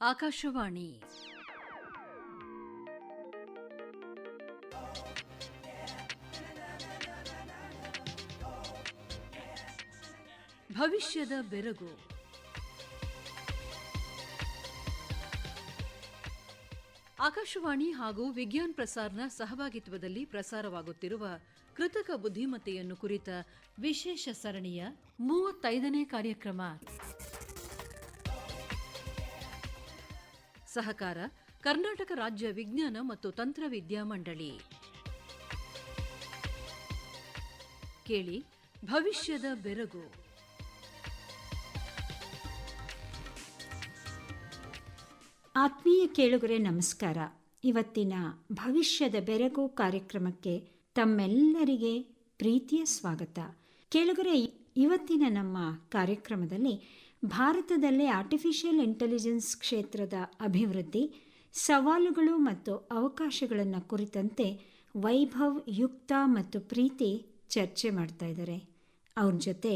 ಆಕಾಶವಾಣಿ ಭವಿಷ್ಯದ ಬೆರಗು. ಆಕಾಶವಾಣಿ ಹಾಗೂ ವಿಜ್ಞಾನ್ ಪ್ರಸಾರ್ನ ಸಹಭಾಗಿತ್ವದಲ್ಲಿ ಪ್ರಸಾರವಾಗುತ್ತಿರುವ ಕೃತಕ ಬುದ್ಧಿಮತ್ತೆಯನ್ನು ಕುರಿತ ವಿಶೇಷ ಸರಣಿಯ 35ನೇ ಕಾರ್ಯಕ್ರಮ. ಸಹಕಾರ ಕರ್ನಾಟಕ ರಾಜ್ಯ ವಿಜ್ಞಾನ ಮತ್ತು ತಂತ್ರವಿದ್ಯಾ ಮಂಡಳಿ. ಕೇಳಿ ಭವಿಷ್ಯದ ಬೆರಗು. ಆತ್ಮೀಯ ಕೇಳುಗರೆ ನಮಸ್ಕಾರ. ಇವತ್ತಿನ ಭವಿಷ್ಯದ ಬೆರಗು ಕಾರ್ಯಕ್ರಮಕ್ಕೆ ತಮ್ಮೆಲ್ಲರಿಗೆ ಪ್ರೀತಿಯ ಸ್ವಾಗತ. ಕೇಳುಗರೆ, ಇವತ್ತಿನ ನಮ್ಮ ಕಾರ್ಯಕ್ರಮದಲ್ಲಿ ಭಾರತದಲ್ಲೇ ಆರ್ಟಿಫಿಷಿಯಲ್ ಇಂಟೆಲಿಜೆನ್ಸ್ ಕ್ಷೇತ್ರದ ಅಭಿವೃದ್ಧಿ, ಸವಾಲುಗಳು ಮತ್ತು ಅವಕಾಶಗಳನ್ನು ಕುರಿತಂತೆ ವೈಭವ್, ಯುಕ್ತ ಮತ್ತು ಪ್ರೀತಿ ಚರ್ಚೆ ಮಾಡ್ತಾ ಇದ್ದಾರೆ. ಅವ್ರ ಜೊತೆ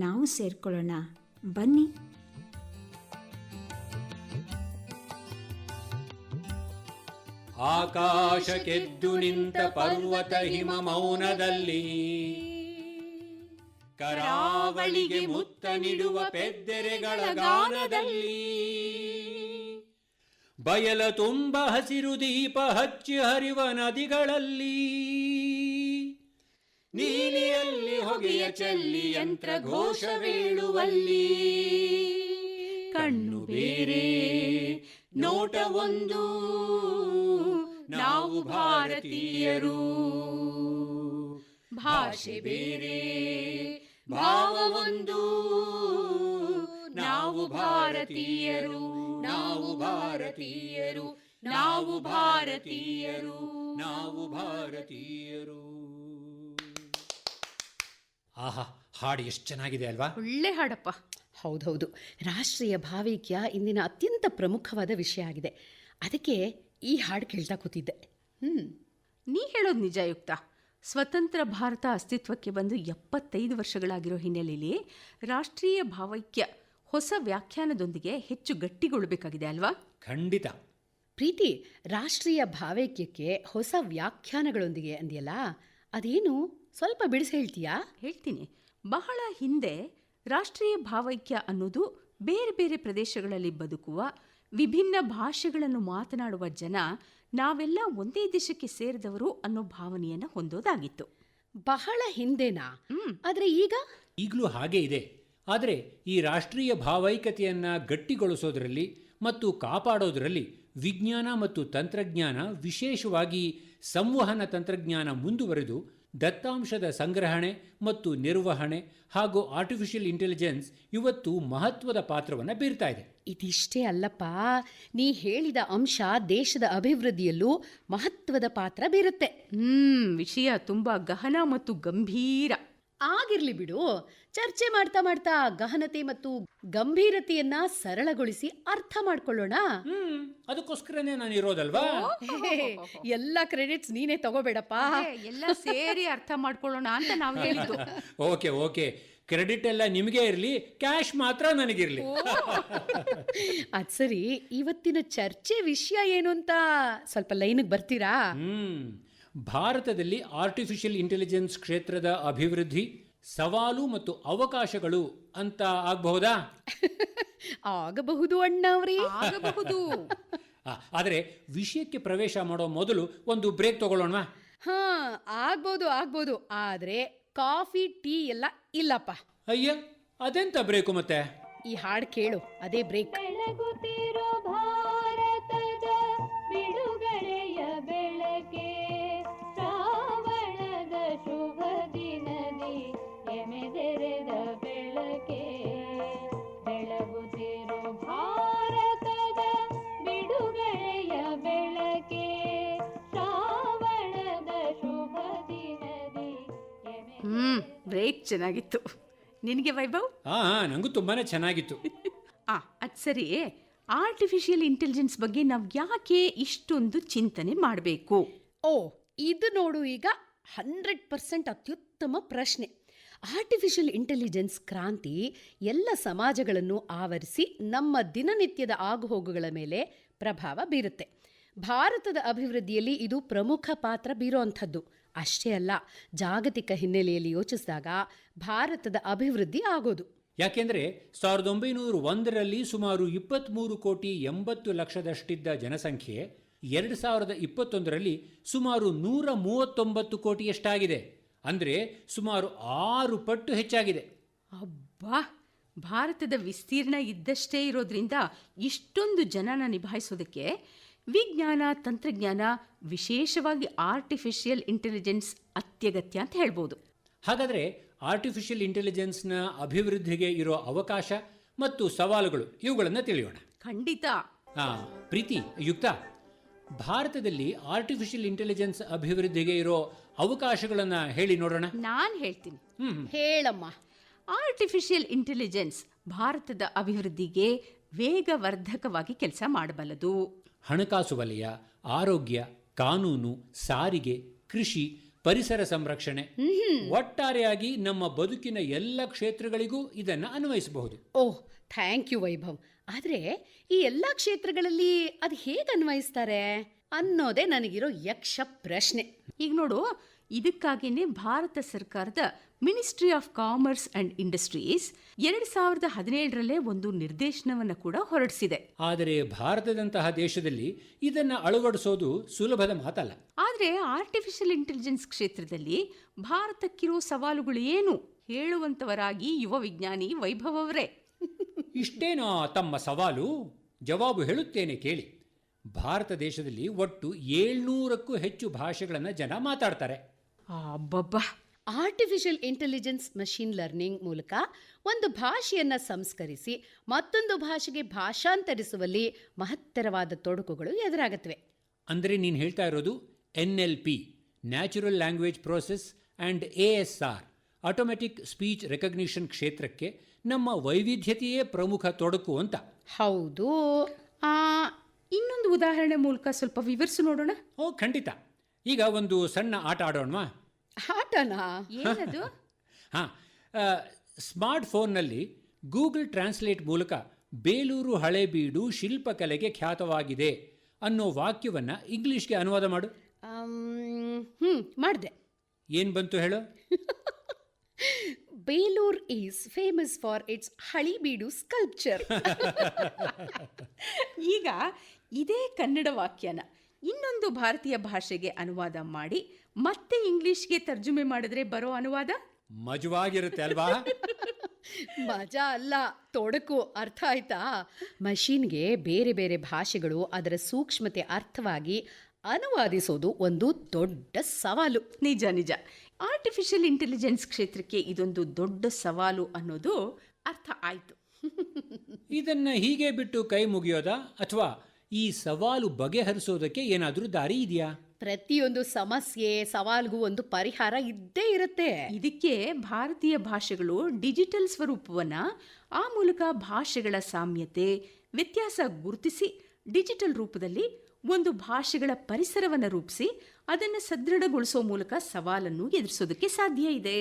ನಾವು ಸೇರ್ಕೊಳ್ಳೋಣ, ಬನ್ನಿ. ಆಕಾಶಕ್ಕೆದ್ದು ನಿಂತ ಪರ್ವತ ಹಿಮ ಮೌನದಲ್ಲಿ, ಕರಾವಳಿಗೆ ಮುತ್ತ ನೀಡುವ ಪೆದ್ದೆರೆಗಳ ಗಾನದಲ್ಲಿ, ಬಯಲ ತುಂಬ ಹಸಿರು ದೀಪ ಹಚ್ಚಿ ಹರಿವ ನದಿಗಳಲ್ಲಿ, ನೀಲಿಯಲ್ಲಿ ಹೊಗೆಯ ಚೆಲ್ಲಿ ಯಂತ್ರ ಘೋಷವೇಳುವಲ್ಲಿ, ಕಣ್ಣು ಬೇರೆ ನೋಟ ಒಂದು, ನಾವು ಭಾರತೀಯರು, ಭಾಷೆ ಬೇರೆ ಭಾವ ಒಂದು, ನಾವು ಭಾರತೀಯರು, ನಾವು ಭಾರತೀಯರು, ನಾವು ಭಾರತೀಯರು, ನಾವು ಭಾರತೀಯರು. ಆಹಾ, ಹಾಡು ಎಷ್ಟು ಚೆನ್ನಾಗಿದೆ ಅಲ್ವಾ? ಒಳ್ಳೆ ಹಾಡಪ್ಪ. ಹೌದೌದು, ರಾಷ್ಟ್ರೀಯ ಭಾವೈಕ್ಯ ಇಂದಿನ ಅತ್ಯಂತ ಪ್ರಮುಖವಾದ ವಿಷಯ ಆಗಿದೆ. ಅದಕ್ಕೆ ಈ ಹಾಡು ಕೇಳ್ತಾ ಕೂತಿದ್ದೆ. ನೀ ಹೇಳೋದು ನಿಜ ಯುಕ್ತ. ಸ್ವತಂತ್ರ ಭಾರತ ಅಸ್ತಿತ್ವಕ್ಕೆ ಬಂದು 75 ವರ್ಷಗಳಾಗಿರೋ ಹಿನ್ನೆಲೆಯಲ್ಲಿ ರಾಷ್ಟ್ರೀಯ ಭಾವೈಕ್ಯ ಹೊಸ ವ್ಯಾಖ್ಯಾನದೊಂದಿಗೆ ಹೆಚ್ಚು ಗಟ್ಟಿಗೊಳ್ಳಬೇಕಾಗಿದೆ ಅಲ್ವಾ? ಖಂಡಿತ. ಪ್ರೀತಿ, ರಾಷ್ಟ್ರೀಯ ಭಾವೈಕ್ಯಕ್ಕೆ ಹೊಸ ವ್ಯಾಖ್ಯಾನಗಳೊಂದಿಗೆ ಅಂದಿಯಲ್ಲ, ಅದೇನು ಸ್ವಲ್ಪ ಬಿಡಿಸಿ ಹೇಳ್ತೀಯಾ? ಹೇಳ್ತೀನಿ. ಬಹಳ ಹಿಂದೆ ರಾಷ್ಟ್ರೀಯ ಭಾವೈಕ್ಯ ಅನ್ನೋದು ಬೇರೆ ಬೇರೆ ಪ್ರದೇಶಗಳಲ್ಲಿ ಬದುಕುವ ವಿಭಿನ್ನ ಭಾಷೆಗಳನ್ನು ಮಾತನಾಡುವ ಜನ ನಾವೆಲ್ಲ ಒಂದೇ ದೇಶಕ್ಕೆ ಸೇರಿದವರು ಅನ್ನೋ ಭಾವನೆಯನ್ನು ಹೊಂದೋದಾಗಿತ್ತು. ಬಹಳ ಹಿಂದೆನಾ? ಆದರೆ ಈಗಲೂ ಹಾಗೆ ಇದೆ. ಆದರೆ ಈ ರಾಷ್ಟ್ರೀಯ ಭಾವೈಕ್ಯತೆಯನ್ನು ಗಟ್ಟಿಗೊಳಿಸೋದರಲ್ಲಿ ಮತ್ತು ಕಾಪಾಡೋದರಲ್ಲಿ ವಿಜ್ಞಾನ ಮತ್ತು ತಂತ್ರಜ್ಞಾನ, ವಿಶೇಷವಾಗಿ ಸಂವಹನ ತಂತ್ರಜ್ಞಾನ ಮುಂದುವರೆದು ದತ್ತಾಂಶದ ಸಂಗ್ರಹಣೆ ಮತ್ತು ನಿರ್ವಹಣೆ ಹಾಗೂ ಆರ್ಟಿಫಿಷಿಯಲ್ ಇಂಟೆಲಿಜೆನ್ಸ್ ಇವತ್ತು ಮಹತ್ವದ ಪಾತ್ರವನ್ನು ಬೀರ್ತಾ ಇದೆ. ಇದಿಷ್ಟೇ ಅಲ್ಲಪ್ಪ, ನೀ ಹೇಳಿದ ಅಂಶ ದೇಶದ ಅಭಿವೃದ್ಧಿಯಲ್ಲೂ ಮಹತ್ವದ ಪಾತ್ರ ಬೀರುತ್ತೆ. ವಿಷಯ ತುಂಬಾ ಗಹನ ಮತ್ತು ಗಂಭೀರ. ಆಗಿರ್ಲಿ ಬಿಡು, ಚರ್ಚೆ ಮಾಡ್ತಾ ಮಾಡ್ತಾ ಗಹನತೆ ಮತ್ತು ಗಂಭೀರತೆಯನ್ನ ಸರಳಗೊಳಿಸಿ ಅರ್ಥ ಮಾಡ್ಕೊಳ್ಳೋಣ. ಅದಕ್ಕೋಸ್ಕರನೇ ನಾನು ಇರೋದಲ್ವಾ? ಎಲ್ಲ ಕ್ರೆಡಿಟ್ಸ್ ನೀನೇ ತಗೋಬೇಡಪ್ಪ, ಎಲ್ಲ ಸೇರಿ ಅರ್ಥ ಮಾಡ್ಕೊಳ್ಳೋಣ ಅಂತ ನಾವು ಹೇಳಿದ್ದು. ಓಕೆ, ಕ್ರೆಡಿಟ್ ಎಲ್ಲ ನಿಮಗೆ ಇರಲಿ, ಕ್ಯಾಶ್ ಮಾತ್ರ ನನಗಿರಲಿ. ಅದ್ ಸರಿ, ಇವತ್ತಿನ ಚರ್ಚೆ ವಿಷಯ ಏನು ಅಂತ ಸ್ವಲ್ಪ ಲೈನ್ಗೆ ಬರ್ತೀರಾ? ಭಾರತದಲ್ಲಿ ಆರ್ಟಿಫಿಷಿಯಲ್ ಇಂಟೆಲಿಜೆನ್ಸ್ ಕ್ಷೇತ್ರದ ಅಭಿವೃದ್ಧಿ, ಸವಾಲು ಮತ್ತು ಅವಕಾಶಗಳು ಅಂತ ಆಗಬಹುದಾ? ಆಗಬಹುದು ಅಣ್ಣವ್ರಿ, ಆಗಬಹುದು. ಆದರೆ ವಿಷಯಕ್ಕೆ ಪ್ರವೇಶ ಮಾಡೋ ಮೊದಲು ಒಂದು ಬ್ರೇಕ್ ತಗೊಳ್ಳೋಣ. ಆಗ್ಬೋದು. ಆದ್ರೆ ಕಾಫಿ, ಟೀ ಎಲ್ಲ ಇಲ್ಲಪ್ಪ. ಅಯ್ಯ, ಅದೆಂತ ಬ್ರೇಕು ಮತ್ತೆ? ಈ ಹಾಡು ಕೇಳು, ಅದೇ ಬ್ರೇಕ್. ಭಾರತದ ಬಿಡುಗಡೆಯ ಬೆಳಕೆ, ಶ್ರಾವಣದ ಶುಭ ದಿನದಿ ಎಮೆದೆರೆದ ಬೆಳಕೆ, ಬೆಳಗುತ್ತಿರೋ ಭಾರತದ ಬಿಡುಗಡೆಯ ಬೆಳಕೆ, ಶ್ರಾವಣದ ಶುಭ ದಿನದಿ. ಬ್ರೇಕ್ ಚೆನ್ನಾಗಿತ್ತು. ನಿನಗೆ ವೈಭವ್? ನಂಗೂ ತುಂಬಾನೇ ಚೆನ್ನಾಗಿತ್ತು. ಅದು ಸರಿ, ಆರ್ಟಿಫಿಷಿಯಲ್ ಇಂಟೆಲಿಜೆನ್ಸ್ ಬಗ್ಗೆ ನಾವು ಯಾಕೆ ಇಷ್ಟೊಂದು ಚಿಂತನೆ ಮಾಡಬೇಕು? ಇದು ನೋಡು, ಈಗ 100% ಅತ್ಯುತ್ತಮ ಪ್ರಶ್ನೆ. ಆರ್ಟಿಫಿಷಿಯಲ್ ಇಂಟೆಲಿಜೆನ್ಸ್ ಕ್ರಾಂತಿ ಎಲ್ಲ ಸಮಾಜಗಳನ್ನು ಆವರಿಸಿ ನಮ್ಮ ದಿನನಿತ್ಯದ ಆಗುಹೋಗುಗಳ ಮೇಲೆ ಪ್ರಭಾವ ಬೀರುತ್ತೆ. ಭಾರತದ ಅಭಿವೃದ್ಧಿಯಲ್ಲಿ ಇದು ಪ್ರಮುಖ ಪಾತ್ರ ಬೀರುವಂಥದ್ದು. ಅಷ್ಟೇ ಅಲ್ಲ, ಜಾಗತಿಕ ಹಿನ್ನೆಲೆಯಲ್ಲಿ ಯೋಚಿಸಿದಾಗ ಭಾರತದ ಅಭಿವೃದ್ಧಿ ಆಗೋದು. ಯಾಕೆಂದರೆ 1901ರಲ್ಲಿ ಸುಮಾರು 23,80,00,000ದಷ್ಟಿದ್ದ ಜನಸಂಖ್ಯೆ 2021ರಲ್ಲಿ ಸುಮಾರು 139 ಕೋಟಿಯಷ್ಟಾಗಿದೆ. ಅಂದರೆ ಸುಮಾರು 6 ಪಟ್ಟು ಹೆಚ್ಚಾಗಿದೆ. ಅಬ್ಬಾ, ಭಾರತದ ವಿಸ್ತೀರ್ಣ ಇದ್ದಷ್ಟೇ ಇರೋದ್ರಿಂದ ಇಷ್ಟೊಂದು ಜನನ ನಿಭಾಯಿಸೋದಕ್ಕೆ ವಿಜ್ಞಾನ, ತಂತ್ರಜ್ಞಾನ, ವಿಶೇಷವಾಗಿ ಆರ್ಟಿಫಿಷಿಯಲ್ ಇಂಟೆಲಿಜೆನ್ಸ್ ಅತ್ಯಗತ್ಯ ಅಂತ ಹೇಳ್ಬೋದು. ಹಾಗಾದರೆ ಆರ್ಟಿಫಿಷಿಯಲ್ ಇಂಟೆಲಿಜೆನ್ಸ್ನ ಅಭಿವೃದ್ಧಿಗೆ ಇರೋ ಅವಕಾಶ ಮತ್ತು ಸವಾಲುಗಳು ಇವುಗಳನ್ನು ತಿಳಿಯೋಣ. ಖಂಡಿತ. ಪ್ರೀತಿ, ಯುಕ್ತ, ಭಾರತದಲ್ಲಿ ಆರ್ಟಿಫಿಷಿಯಲ್ ಇಂಟೆಲಿಜೆನ್ಸ್ ಅಭಿವೃದ್ಧಿಗೆ ಇರೋ ಅವಕಾಶಗಳನ್ನು ಹೇಳಿ ನೋಡೋಣ. ನಾನು ಹೇಳ್ತೀನಿ. ಹೇಳಮ್ಮ. ಆರ್ಟಿಫಿಷಿಯಲ್ ಇಂಟೆಲಿಜೆನ್ಸ್ ಭಾರತದ ಅಭಿವೃದ್ಧಿಗೆ ವೇಗವರ್ಧಕವಾಗಿ ಕೆಲಸ ಮಾಡಬಲ್ಲದು. ಹಣಕಾಸು ವಲಯ, ಆರೋಗ್ಯ, ಕಾನೂನು, ಸಾರಿಗೆ, ಕೃಷಿ, ಪರಿಸರ ಸಂರಕ್ಷಣೆ, ಒಟ್ಟಾರೆಯಾಗಿ ನಮ್ಮ ಬದುಕಿನ ಎಲ್ಲ ಕ್ಷೇತ್ರಗಳಿಗೂ ಇದನ್ನು ಅನ್ವಯಿಸಬಹುದು. ಓಹ್, ಥ್ಯಾಂಕ್ ಯು ವೈಭವ್. ಆದರೆ ಈ ಎಲ್ಲ ಕ್ಷೇತ್ರಗಳಲ್ಲಿ ಅದು ಹೇಗೆ ಅನ್ವಯಿಸ್ತಾರೆ ಅನ್ನೋದೇ ನನಗಿರೋ ಯಕ್ಷ ಪ್ರಶ್ನೆ. ಈಗ ನೋಡು, ಇದಕ್ಕಾಗಿಯೇ ಭಾರತ ಸರ್ಕಾರದ ministry of commerce and industries 2017ರಲ್ಲೇ ಒಂದು ನಿರ್ದೇಶನವನ್ನು ಕೂಡ ಹೊರಡಿಸಿದೆ. ಆದರೆ ಭಾರತದಂತಹ ದೇಶದಲ್ಲಿ ಇದನ್ನು ಅಳವಡಿಸೋದು ಸುಲಭದ ಮಾತಲ್ಲ. ಆದರೆ ಆರ್ಟಿಫಿಷಿಯಲ್ ಇಂಟೆಲಿಜೆನ್ಸ್ ಕ್ಷೇತ್ರದಲ್ಲಿ ಭಾರತಕ್ಕಿರೋ ಸವಾಲುಗಳು ಏನು ಹೇಳುವಂತವರಾಗಿ ಯುವ ವಿಜ್ಞಾನಿ ವೈಭವ್ ಅವರೇ. ಇಷ್ಟೇನೋ ತಮ್ಮ ಸವಾಲು? ಜವಾಬು ಹೇಳುತ್ತೇನೆ ಕೇಳಿ. ಭಾರತ ದೇಶದಲ್ಲಿ ಒಟ್ಟು 700ಕ್ಕೂ ಹೆಚ್ಚು ಭಾಷೆಗಳನ್ನು ಜನ ಮಾತಾಡ್ತಾರೆ. ಅಬ್ಬಬ್ಬಾ. ಆರ್ಟಿಫಿಷಿಯಲ್ ಇಂಟೆಲಿಜೆನ್ಸ್ ಮಷೀನ್ ಲರ್ನಿಂಗ್ ಮೂಲಕ ಒಂದು ಭಾಷೆಯನ್ನು ಸಂಸ್ಕರಿಸಿ ಮತ್ತೊಂದು ಭಾಷೆಗೆ ಭಾಷಾಂತರಿಸುವಲ್ಲಿ ಮಹತ್ತರವಾದ ತೊಡಕುಗಳು ಎದುರಾಗುತ್ತವೆ. ಅಂದರೆ ನೀನು ಹೇಳ್ತಾ ಇರೋದು NLP, natural language process, and ASR, automatic speech recognition ಕ್ಷೇತ್ರಕ್ಕೆ ನಮ್ಮ ವೈವಿಧ್ಯತೆಯೇ ಪ್ರಮುಖ ತೊಡಕು ಅಂತ. ಹೌದು. ಇನ್ನೊಂದು ಉದಾಹರಣೆ ಮೂಲಕ ಸ್ವಲ್ಪ ವಿವರಿಸಿ ನೋಡೋಣ. ಖಂಡಿತ. ಈಗ ಒಂದು ಸಣ್ಣ ಆಟ ಆಡೋಣವಾ? ಆಟನಾ? ಏನದು? ಸ್ಮಾರ್ಟ್ ಫೋನ್ನಲ್ಲಿ ಗೂಗಲ್ ಟ್ರಾನ್ಸ್ಲೇಟ್ ಮೂಲಕ ಬೇಲೂರು ಹಳೇಬೀಡು ಶಿಲ್ಪಕಲೆಗೆ ಖ್ಯಾತವಾಗಿದೆ ಅನ್ನೋ ವಾಕ್ಯವನ್ನು ಇಂಗ್ಲಿಷ್ಗೆ ಅನುವಾದ ಮಾಡು. ಮಾಡಿದೆ. ಏನು ಬಂತು ಹೇಳು? Belur is famous for it's Halebidu sculpture. ಈಗ ಇದೇ ಕನ್ನಡ ವಾಕ್ಯನ ಇನ್ನೊಂದು ಭಾರತೀಯ ಭಾಷೆಗೆ ಅನುವಾದ ಮಾಡಿ ಮತ್ತೆ ಇಂಗ್ಲಿಷ್ಗೆ ತರ್ಜುಮೆ ಮಾಡಿದ್ರೆ ಬರೋ ಅನುವಾದ ಮಜವಾಗಿರುತ್ತೆ ಅಲ್ವಾ? ಮಜಾ ಅಲ್ಲ, ತೊಡಕು. ಅರ್ಥ ಆಯ್ತಾ? ಮಷೀನ್ಗೆ ಬೇರೆ ಬೇರೆ ಭಾಷೆಗಳು ಅದರ ಸೂಕ್ಷ್ಮತೆ ಅರ್ಥವಾಗಿ ಅನುವಾದಿಸೋದು ಒಂದು ದೊಡ್ಡ ಸವಾಲು. ನಿಜ ನಿಜ. ಆರ್ಟಿಫಿಷಿಯಲ್ ಇಂಟೆಲಿಜೆನ್ಸ್ ಕ್ಷೇತ್ರಕ್ಕೆ ಇದೊಂದು ದೊಡ್ಡ ಸವಾಲು ಅನ್ನೋದು ಅರ್ಥ ಆಯ್ತು. ಇದನ್ನು ಹೀಗೆ ಬಿಟ್ಟು ಕೈ ಮುಗಿಯೋದಾ ಅಥವಾ ಈ ಸವಾಲು ಬಗೆಹರಿಸೋದಕ್ಕೆ ಏನಾದರೂ ದಾರಿ ಇದೆಯಾ? ಪ್ರತಿಯೊಂದು ಸಮಸ್ಯೆ, ಸವಾಲ್ಗೂ ಒಂದು ಪರಿಹಾರ ಇದ್ದೇ ಇರುತ್ತೆ. ಇದಕ್ಕೆ ಭಾರತೀಯ ಭಾಷೆಗಳು ಡಿಜಿಟಲ್ ಸ್ವರೂಪವನ್ನು, ಆ ಮೂಲಕ ಭಾಷೆಗಳ ಸಾಮ್ಯತೆ, ವ್ಯತ್ಯಾಸ ಗುರುತಿಸಿ ಡಿಜಿಟಲ್ ರೂಪದಲ್ಲಿ ಒಂದು ಭಾಷೆಗಳ ಪರಿಸರವನ್ನು ರೂಪಿಸಿ ಅದನ್ನು ಸದೃಢಗೊಳಿಸೋ ಮೂಲಕ ಸವಾಲನ್ನು ಎದುರಿಸೋದಕ್ಕೆ ಸಾಧ್ಯ ಇದೆ.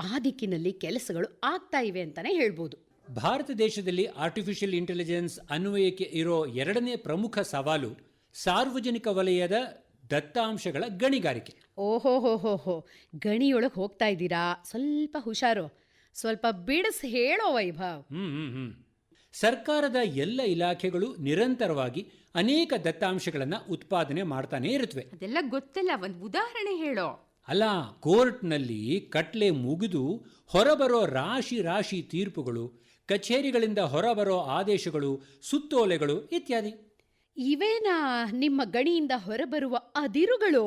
ಆ ದಿಕ್ಕಿನಲ್ಲಿ ಕೆಲಸಗಳು ಆಗ್ತಾ ಇವೆ ಅಂತಾನೆ ಹೇಳ್ಬೋದು. ಭಾರತ ದೇಶದಲ್ಲಿ ಆರ್ಟಿಫಿಷಿಯಲ್ ಇಂಟೆಲಿಜೆನ್ಸ್ ಅನ್ವಯಕ್ಕೆ ಇರೋ ಎರಡನೇ ಪ್ರಮುಖ ಸವಾಲು ಸಾರ್ವಜನಿಕ ವಲಯದ ದತ್ತಾಂಶಗಳ ಗಣಿಗಾರಿಕೆ. ಓಹೋಹೋಹೋ, ಗಣಿಯೊಳಗೆ ಹೋಗ್ತಾ ಇದ್ದೀರಾ? ಸ್ವಲ್ಪ ಹುಷಾರು, ಸ್ವಲ್ಪ ಬಿಡಿಸಿ ಹೇಳೋ ವೈಭವ್. ಸರ್ಕಾರದ ಎಲ್ಲ ಇಲಾಖೆಗಳು ನಿರಂತರವಾಗಿ ಅನೇಕ ದತ್ತಾಂಶಗಳನ್ನು ಉತ್ಪಾದನೆ ಮಾಡ್ತಾನೇ ಇರುತ್ತವೆ. ಅದೆಲ್ಲ ಗೊತ್ತಲ್ಲ, ಒಂದು ಉದಾಹರಣೆ ಹೇಳೋ. ಅಲ್ಲ, ಕೋರ್ಟ್ನಲ್ಲಿ ಕಟ್ಲೆ ಮುಗಿದು ಹೊರಬರೋ ರಾಶಿ ರಾಶಿ ತೀರ್ಪುಗಳು, ಕಚೇರಿಗಳಿಂದ ಹೊರಬರೋ ಆದೇಶಗಳು, ಸುತ್ತೋಲೆಗಳು ಇತ್ಯಾದಿ. ಇವೇನಾ ನಿಮ್ಮ ಗಣಿಯಿಂದ ಹೊರಬರುವ ಅದಿರುಗಳು?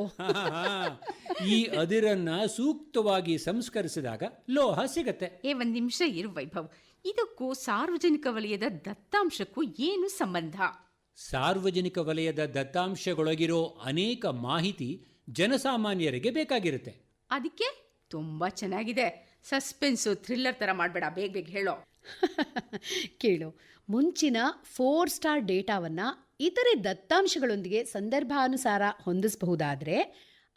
ಈ ಅದಿರನ್ನ ಸೂಕ್ತವಾಗಿ ಸಂಸ್ಕರಿಸಿದಾಗ ಲೋಹ ಸಿಗತ್ತೆ. ಒಂದು ನಿಮಿಷ ಇರು ವೈಭವ್, ಇದಕ್ಕೂ ಸಾರ್ವಜನಿಕ ವಲಯದ ದತ್ತಾಂಶಕ್ಕೂ ಏನು ಸಂಬಂಧ? ಸಾರ್ವಜನಿಕ ವಲಯದ ದತ್ತಾಂಶಗಳೊಳಗಿರೋ ಅನೇಕ ಮಾಹಿತಿ ಜನಸಾಮಾನ್ಯರಿಗೆ ಬೇಕಾಗಿರುತ್ತೆ. ಅದಕ್ಕೆ ತುಂಬಾ ಚೆನ್ನಾಗಿದೆ. ಸಸ್ಪೆನ್ಸು, ಥ್ರಿಲ್ಲರ್ ಥರ ಮಾಡಬೇಡ, ಬೇಗ ಬೇಗ ಹೇಳೋ. ಕೇಳು, ಮುಂಚಿನ 4 ಸ್ಟಾರ್ ಡೇಟಾವನ್ನು ಇತರೆ ದತ್ತಾಂಶಗಳೊಂದಿಗೆ ಸಂದರ್ಭಾನುಸಾರ ಹೊಂದಿಸಬಹುದಾದರೆ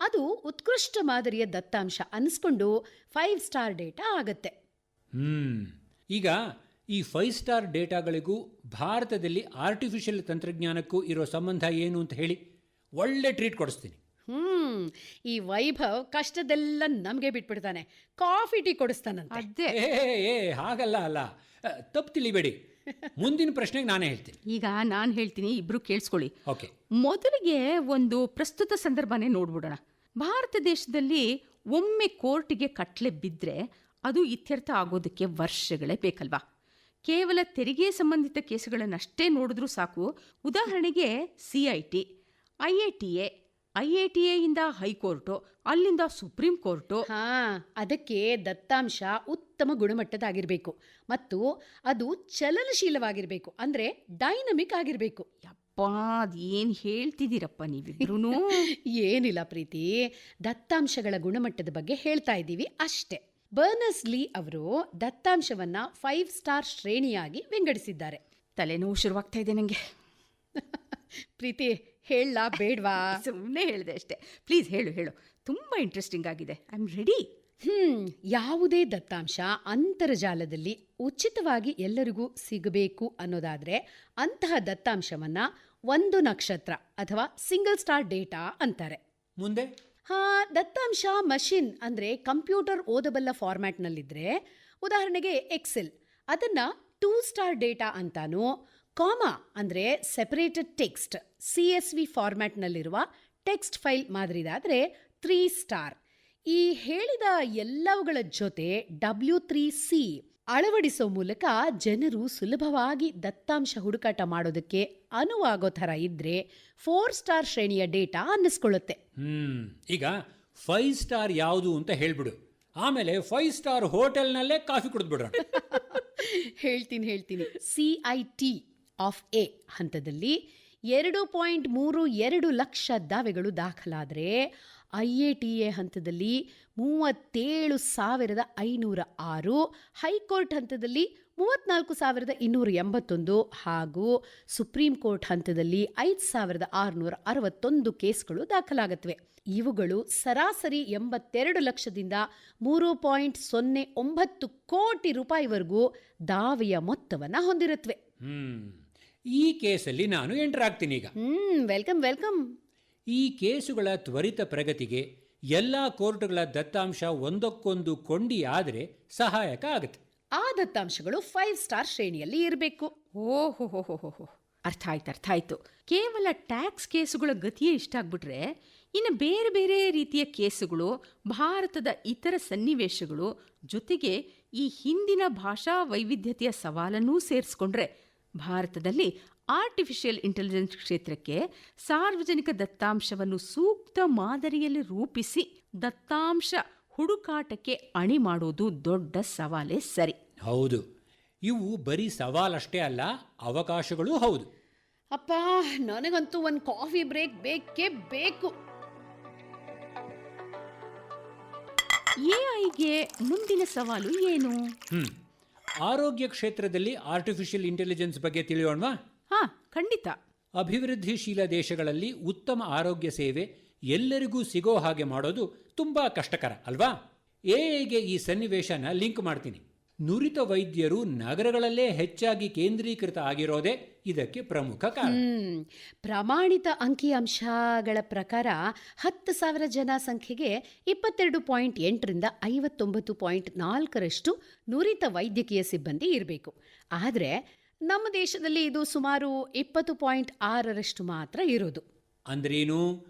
ಅದು ಉತ್ಕೃಷ್ಟ ಮಾದರಿಯ ದತ್ತಾಂಶ ಅನಿಸ್ಕೊಂಡು 5 ಸ್ಟಾರ್ ಡೇಟಾ ಆಗತ್ತೆ. ಈಗ ಈ 5 ಸ್ಟಾರ್ ಡೇಟಾಗಳಿಗೂ ಭಾರತದಲ್ಲಿ ಆರ್ಟಿಫಿಷಿಯಲ್ ತಂತ್ರಜ್ಞಾನಕ್ಕೂ ಇರೋ ಸಂಬಂಧ ಏನು ಅಂತ ಹೇಳಿ, ಒಳ್ಳೆ ಟ್ರೀಟ್ ಕೊಡಿಸ್ತೀನಿ. ಈ ವೈಭವ್ ಕಷ್ಟದೆಲ್ಲ ನಮಗೆ ಬಿಟ್ಬಿಡ್ತಾನೆ, ಕಾಫಿ ಟೀ ಕೊಡಿಸ್ತಾನಂತೆ. ಅದೇ ಹಾಗಲ್ಲ ಅಲ್ಲ, ತಪ್ಪು ತಿಳಿಬೇಡಿ. ಮುಂದಿನ ಪ್ರಶ್ನೆಗೆ ನಾನೇ ಹೇಳ್ತೀನಿ. ಈಗ ನಾನು ಹೇಳ್ತೀನಿ, ಇಬ್ರು ಕೇಳಿಸ್ಕೊಳ್ಳಿ. ಓಕೆ. ಮೊದಲಿಗೆ ಒಂದು ಪ್ರಸ್ತುತ ಸಂದರ್ಭನೇ ನೋಡ್ಬಿಡೋಣ. ಭಾರತ ದೇಶದಲ್ಲಿ ಒಮ್ಮೆ ಕೋರ್ಟಿಗೆ ಕಟ್ಲೆ ಬಿದ್ದರೆ ಅದು ಇತ್ಯರ್ಥ ಆಗೋದಕ್ಕೆ ವರ್ಷಗಳೇ ಬೇಕಲ್ವಾ? ಕೇವಲ ತೆರಿಗೆ ಸಂಬಂಧಿತ ಕೇಸುಗಳನ್ನಷ್ಟೇ ನೋಡಿದ್ರೂ ಸಾಕು. ಉದಾಹರಣೆಗೆ CIT, IATA ಇಂದ ಹೈಕೋರ್ಟು, ಅಲ್ಲಿಂದ ಸುಪ್ರೀಂ ಕೋರ್ಟು. ಅದಕ್ಕೆ ದತ್ತಾಂಶ ಉತ್ತಮ ಗುಣಮಟ್ಟದಾಗಿರಬೇಕು ಮತ್ತು ಅದು ಚಲನಶೀಲವಾಗಿರಬೇಕು, ಅಂದ್ರೆ ಡೈನಮಿಕ್ ಆಗಿರಬೇಕು. ಯಪ್ಪಾ, ಅದೇನು ಹೇಳ್ತಿದ್ದೀರಪ್ಪ ನೀವಿಬ್ರು? ಏನಿಲ್ಲ ಪ್ರೀತಿ, ದತ್ತಾಂಶಗಳ ಗುಣಮಟ್ಟದ ಬಗ್ಗೆ ಹೇಳ್ತಾ ಇದ್ದೀವಿ ಅಷ್ಟೇ. ಬರ್ನರ್ಸ್-ಲೀ ಅವರು ದತ್ತಾಂಶವನ್ನ 5 ಸ್ಟಾರ್ ಶ್ರೇಣಿಯಾಗಿ ವಿಂಗಡಿಸಿದ್ದಾರೆ. ತಲೆನೋವು ಶುರುವಾಗ್ತಾ ಇದೆ ನನಗೆ. ಪ್ರೀತಿ, ಹೇಳಲಾ ಬೇಡ್ವಾ? ಸುಮ್ಮನೆ ಹೇಳಿದೆ ಅಷ್ಟೇ. ಪ್ಲೀಸ್ ಹೇಳು. ತುಂಬ ಇಂಟ್ರೆಸ್ಟಿಂಗ್ ಆಗಿದೆ. I am ready. ಯಾವುದೇ ದತ್ತಾಂಶ ಅಂತರ್ಜಾಲದಲ್ಲಿ ಉಚಿತವಾಗಿ ಎಲ್ಲರಿಗೂ ಸಿಗಬೇಕು ಅನ್ನೋದಾದ್ರೆ ಅಂತಹ ದತ್ತಾಂಶವನ್ನ 1 ನಕ್ಷತ್ರ ಅಥವಾ ಸಿಂಗಲ್ ಸ್ಟಾರ್ ಡೇಟಾ ಅಂತಾರೆ. ಮುಂದೆ ದತ್ತಾಂಶ ಮಷಿನ್ ಅಂದ್ರೆ ಕಂಪ್ಯೂಟರ್ ಓದಬಲ್ಲ ಫಾರ್ಮ್ಯಾಟ್ನಲ್ಲಿದ್ರೆ, ಉದಾಹರಣೆಗೆ ಎಕ್ಸೆಲ್, ಅದನ್ನ 2 ಸ್ಟಾರ್ ಡೇಟಾ ಅಂತಾನೂ, ಕಾಮಾ ಅಂದ್ರೆ ಸೆಪರೇಟೆಡ್ ಟೆಕ್ಸ್ಟ್ CSV ಫಾರ್ಮ್ಯಾಟ್ನಲ್ಲಿರುವ ಟೆಕ್ಸ್ಟ್ ಫೈಲ್ ಮಾದರಿದಾದ್ರೆ 3 ಸ್ಟಾರ್. ಈ ಹೇಳಿದ ಎಲ್ಲವುಗಳ ಜೊತೆ W3C ಅಳವಡಿಸೋ ಮೂಲಕ ಜನರು ಸುಲಭವಾಗಿ ದತ್ತಾಂಶ ಹುಡುಕಾಟ ಮಾಡೋದಕ್ಕೆ ಅನುವಾಗೋ ಥರ ಇದ್ರೆ 4 ಸ್ಟಾರ್ ಶ್ರೇಣಿಯ ಡೇಟಾ ಅನ್ನಿಸ್ಕೊಳ್ಳುತ್ತೆ. ಈಗ 5 ಸ್ಟಾರ್ ಯಾವುದು ಅಂತ ಹೇಳ್ಬಿಡು, ಆಮೇಲೆ 5 ಸ್ಟಾರ್ ಹೋಟೆಲ್ನಲ್ಲೇ ಕಾಫಿ ಕುಡಿದ್ಬಿಡ್ರ. ಹೇಳ್ತೀನಿ. CIT ಆಫ್ A ಹಂತದಲ್ಲಿ 2.32 ಲಕ್ಷ ದಾವೆಗಳು ದಾಖಲಾದರೆ, IATA ಹಂತದಲ್ಲಿ 37,506, ಹೈಕೋರ್ಟ್ ಹಂತದಲ್ಲಿ 34,281 ಹಾಗೂ ಸುಪ್ರೀಂ ಕೋರ್ಟ್ ಹಂತದಲ್ಲಿ 5,661 ಕೇಸ್ಗಳು ದಾಖಲಾಗತ್ವೆ. ಇವುಗಳು ಸರಾಸರಿ 82 ಲಕ್ಷದಿಂದ 3.09 ಕೋಟಿ ರೂಪಾಯಿವರೆಗೂ ದಾವೆಯ ಮೊತ್ತವನ್ನು ಹೊಂದಿರುತ್ತವೆ. ಈ ಕೇಸಲ್ಲಿ ನಾನು ಎಂಟರ್ ಆಗ್ತೀನಿ ಈಗ. ವೆಲ್ಕಮ್. ಈ ಕೇಸುಗಳ ತ್ವರಿತ ಪ್ರಗತಿಗೆ ಎಲ್ಲ ಕೋರ್ಟ್ಗಳ ದತ್ತಾಂಶ ಒಂದಕ್ಕೊಂದು ಕೊಂಡಿ ಆದರೆ ಸಹಾಯಕ ಆಗುತ್ತೆ. ಆ ದತ್ತಾಂಶಗಳು 5 ಸ್ಟಾರ್ ಶ್ರೇಣಿಯಲ್ಲಿ ಇರಬೇಕು. ಓಹೋ, ಅರ್ಥ ಆಯ್ತು. ಕೇವಲ ಟ್ಯಾಕ್ಸ್ ಕೇಸುಗಳ ಗತಿಯೇ ಇಷ್ಟ ಆಗ್ಬಿಟ್ರೆ, ಇನ್ನು ಬೇರೆ ಬೇರೆ ರೀತಿಯ ಕೇಸುಗಳು, ಭಾರತದ ಇತರ ಸನ್ನಿವೇಶಗಳು, ಜೊತೆಗೆ ಈ ಹಿಂದಿನ ಭಾಷಾ ವೈವಿಧ್ಯತೆಯ ಸವಾಲನ್ನೂ ಸೇರಿಸ್ಕೊಂಡ್ರೆ ಭಾರತದಲ್ಲಿ ಆರ್ಟಿಫಿಷಿಯಲ್ ಇಂಟೆಲಿಜೆನ್ಸ್ ಕ್ಷೇತ್ರಕ್ಕೆ ಸಾರ್ವಜನಿಕ ದತ್ತಾಂಶವನ್ನು ಸೂಕ್ತ ಮಾದರಿಯಲ್ಲಿ ರೂಪಿಸಿ ದತ್ತಾಂಶ ಹುಡುಕಾಟಕ್ಕೆ ಅಣಿ ಮಾಡೋದು ದೊಡ್ಡ ಸವಾಲೇ ಸರಿ. ಹೌದು, ಇವು ಬರೀ ಸವಾಲಷ್ಟೇ ಅಲ್ಲ, ಅವಕಾಶಗಳೂ ಹೌದು. ಅಪ್ಪ, ನನಗಂತೂ ಒಂದು ಕಾಫಿ ಬ್ರೇಕ್ ಬೇಕೇ ಬೇಕು. ಎಐಗೆ ಮುಂದಿನ ಸವಾಲು ಏನು? ಆರೋಗ್ಯ ಕ್ಷೇತ್ರದಲ್ಲಿ ಆರ್ಟಿಫಿಷಿಯಲ್ ಇಂಟೆಲಿಜೆನ್ಸ್ ಬಗ್ಗೆ ತಿಳಿಯೋಣವಾ? ಖಂಡಿತ. ಅಭಿವೃದ್ಧಿಶೀಲ ದೇಶಗಳಲ್ಲಿ ಉತ್ತಮ ಆರೋಗ್ಯ ಸೇವೆ ಎಲ್ಲರಿಗೂ ಸಿಗೋ ಹಾಗೆ ಮಾಡೋದು ತುಂಬಾ ಕಷ್ಟಕರ ಅಲ್ವಾ? ಎಐಗೆ ಈ ಸನ್ನಿವೇಶನ ಲಿಂಕ್ ಮಾಡ್ತೀನಿ. ನುರಿತ ವೈದ್ಯರು ನಗರಗಳಲ್ಲೇ ಹೆಚ್ಚಾಗಿ ಕೇಂದ್ರೀಕೃತ ಆಗಿರೋದೇ ಇದಕ್ಕೆ ಪ್ರಮುಖ ಕಾರಣ. ಪ್ರಮಾಣಿತ ಅಂಕಿಅಂಶಗಳ ಪ್ರಕಾರ 10,000 ಜನಸಂಖ್ಯೆಗೆ 22.8ರಿಂದ 59.4ರಷ್ಟು ನುರಿತ ವೈದ್ಯಕೀಯ ಸಿಬ್ಬಂದಿ ಇರಬೇಕು. ಆದರೆ ನಮ್ಮ ದೇಶದಲ್ಲಿ ಇದು ಸುಮಾರು 20.6ರಷ್ಟು ಮಾತ್ರ ಇರೋದು. ಅಂದ್ರೇನು?